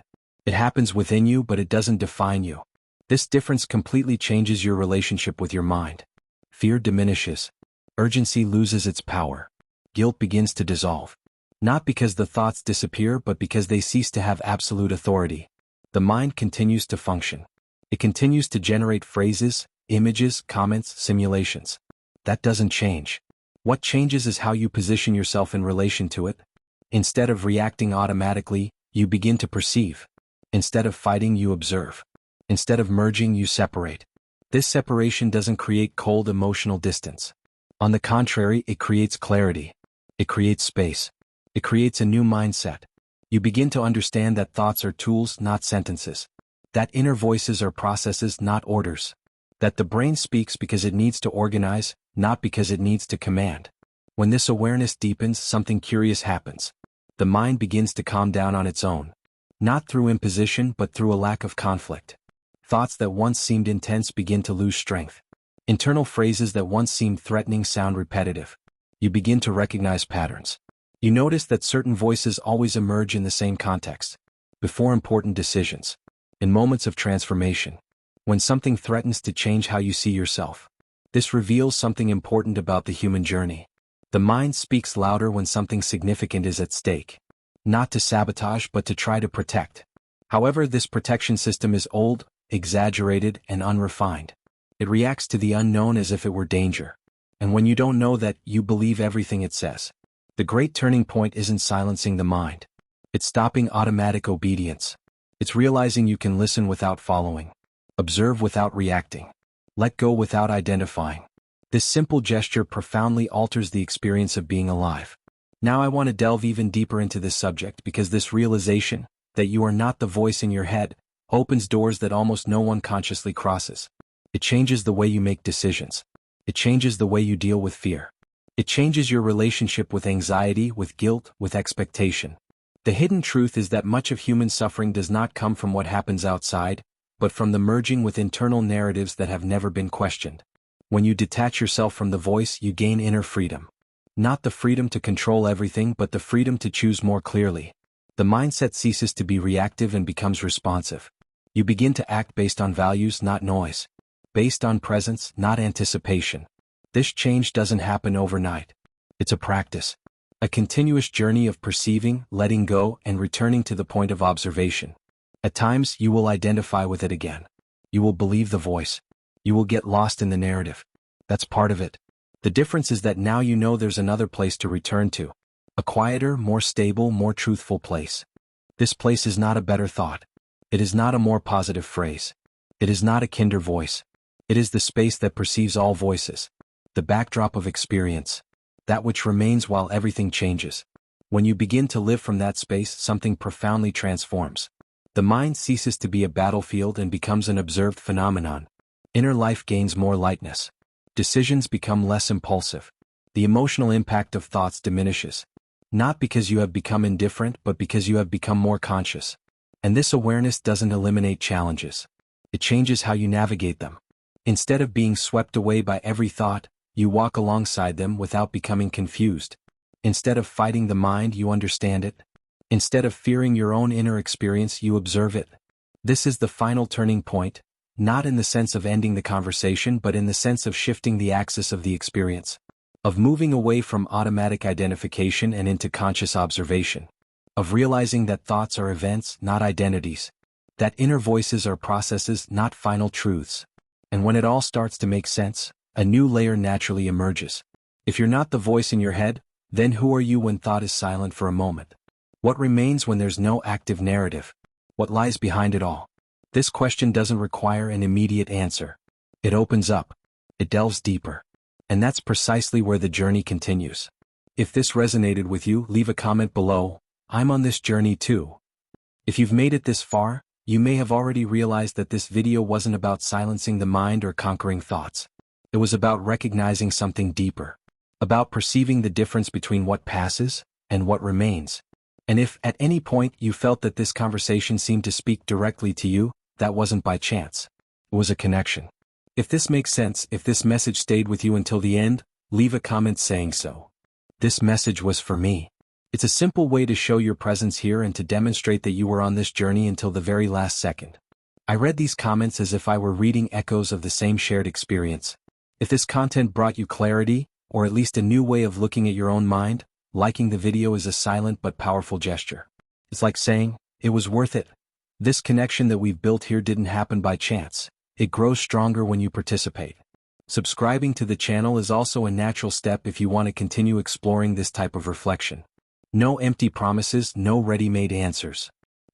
It happens within you, but it doesn't define you. This difference completely changes your relationship with your mind. Fear diminishes. Urgency loses its power. Guilt begins to dissolve. Not because the thoughts disappear, but because they cease to have absolute authority. The mind continues to function. It continues to generate phrases, images, comments, simulations. That doesn't change. What changes is how you position yourself in relation to it. Instead of reacting automatically, you begin to perceive. Instead of fighting, you observe. Instead of merging, you separate. This separation doesn't create cold emotional distance. On the contrary, it creates clarity. It creates space. It creates a new mindset. You begin to understand that thoughts are tools, not sentences. That inner voices are processes, not orders. That the brain speaks because it needs to organize, not because it needs to command. When this awareness deepens, something curious happens. The mind begins to calm down on its own. Not through imposition, but through a lack of conflict. Thoughts that once seemed intense begin to lose strength. Internal phrases that once seemed threatening sound repetitive. You begin to recognize patterns. You notice that certain voices always emerge in the same context. Before important decisions. In moments of transformation. When something threatens to change how you see yourself. This reveals something important about the human journey. The mind speaks louder when something significant is at stake. Not to sabotage, but to try to protect. However, this protection system is old, exaggerated, and unrefined. It reacts to the unknown as if it were danger. And when you don't know that, you believe everything it says. The great turning point isn't silencing the mind. It's stopping automatic obedience. It's realizing you can listen without following. Observe without reacting. Let go without identifying. This simple gesture profoundly alters the experience of being alive. Now I want to delve even deeper into this subject because this realization, that you are not the voice in your head, opens doors that almost no one consciously crosses. It changes the way you make decisions. It changes the way you deal with fear. It changes your relationship with anxiety, with guilt, with expectation. The hidden truth is that much of human suffering does not come from what happens outside, but from the merging with internal narratives that have never been questioned. When you detach yourself from the voice, you gain inner freedom. Not the freedom to control everything, but the freedom to choose more clearly. The mindset ceases to be reactive and becomes responsive. You begin to act based on values, not noise. Based on presence, not anticipation. This change doesn't happen overnight. It's a practice. A continuous journey of perceiving, letting go, and returning to the point of observation. At times, you will identify with it again. You will believe the voice. You will get lost in the narrative. That's part of it. The difference is that now you know there's another place to return to. A quieter, more stable, more truthful place. This place is not a better thought. It is not a more positive phrase. It is not a kinder voice. It is the space that perceives all voices. The backdrop of experience. That which remains while everything changes. When you begin to live from that space, something profoundly transforms. The mind ceases to be a battlefield and becomes an observed phenomenon. Inner life gains more lightness. Decisions become less impulsive. The emotional impact of thoughts diminishes. Not because you have become indifferent, but because you have become more conscious. And this awareness doesn't eliminate challenges. It changes how you navigate them. Instead of being swept away by every thought, you walk alongside them without becoming confused. Instead of fighting the mind, you understand it. Instead of fearing your own inner experience, you observe it. This is the final turning point, not in the sense of ending the conversation, but in the sense of shifting the axis of the experience. Of moving away from automatic identification and into conscious observation. Of realizing that thoughts are events, not identities. That inner voices are processes, not final truths. And when it all starts to make sense, a new layer naturally emerges. If you're not the voice in your head, then who are you when thought is silent for a moment? What remains when there's no active narrative? What lies behind it all? This question doesn't require an immediate answer. It opens up. It delves deeper. And that's precisely where the journey continues. If this resonated with you, leave a comment below. I'm on this journey too. If you've made it this far, you may have already realized that this video wasn't about silencing the mind or conquering thoughts. It was about recognizing something deeper. About perceiving the difference between what passes and what remains. And if, at any point, you felt that this conversation seemed to speak directly to you, that wasn't by chance. It was a connection. If this makes sense, if this message stayed with you until the end, leave a comment saying so. This message was for me. It's a simple way to show your presence here and to demonstrate that you were on this journey until the very last second. I read these comments as if I were reading echoes of the same shared experience. If this content brought you clarity, or at least a new way of looking at your own mind, liking the video is a silent but powerful gesture. It's like saying, it was worth it. This connection that we've built here didn't happen by chance. It grows stronger when you participate. Subscribing to the channel is also a natural step if you want to continue exploring this type of reflection. No empty promises, no ready-made answers.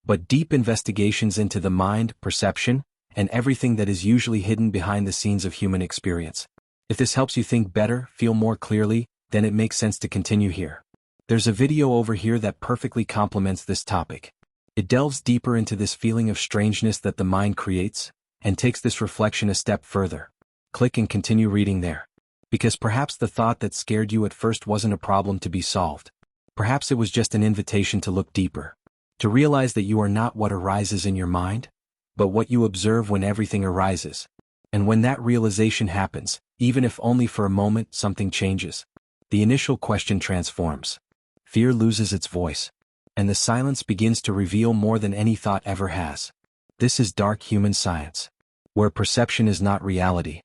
but deep investigations into the mind, perception, and everything that is usually hidden behind the scenes of human experience. If this helps you think better, feel more clearly, then it makes sense to continue here. There's a video over here that perfectly complements this topic. It delves deeper into this feeling of strangeness that the mind creates, and takes this reflection a step further. Click and continue reading there. Because perhaps the thought that scared you at first wasn't a problem to be solved. Perhaps it was just an invitation to look deeper. To realize that you are not what arises in your mind, but what you observe when everything arises. And when that realization happens, even if only for a moment, something changes. The initial question transforms. Fear loses its voice. And the silence begins to reveal more than any thought ever has. This is dark human science. Where perception is not reality,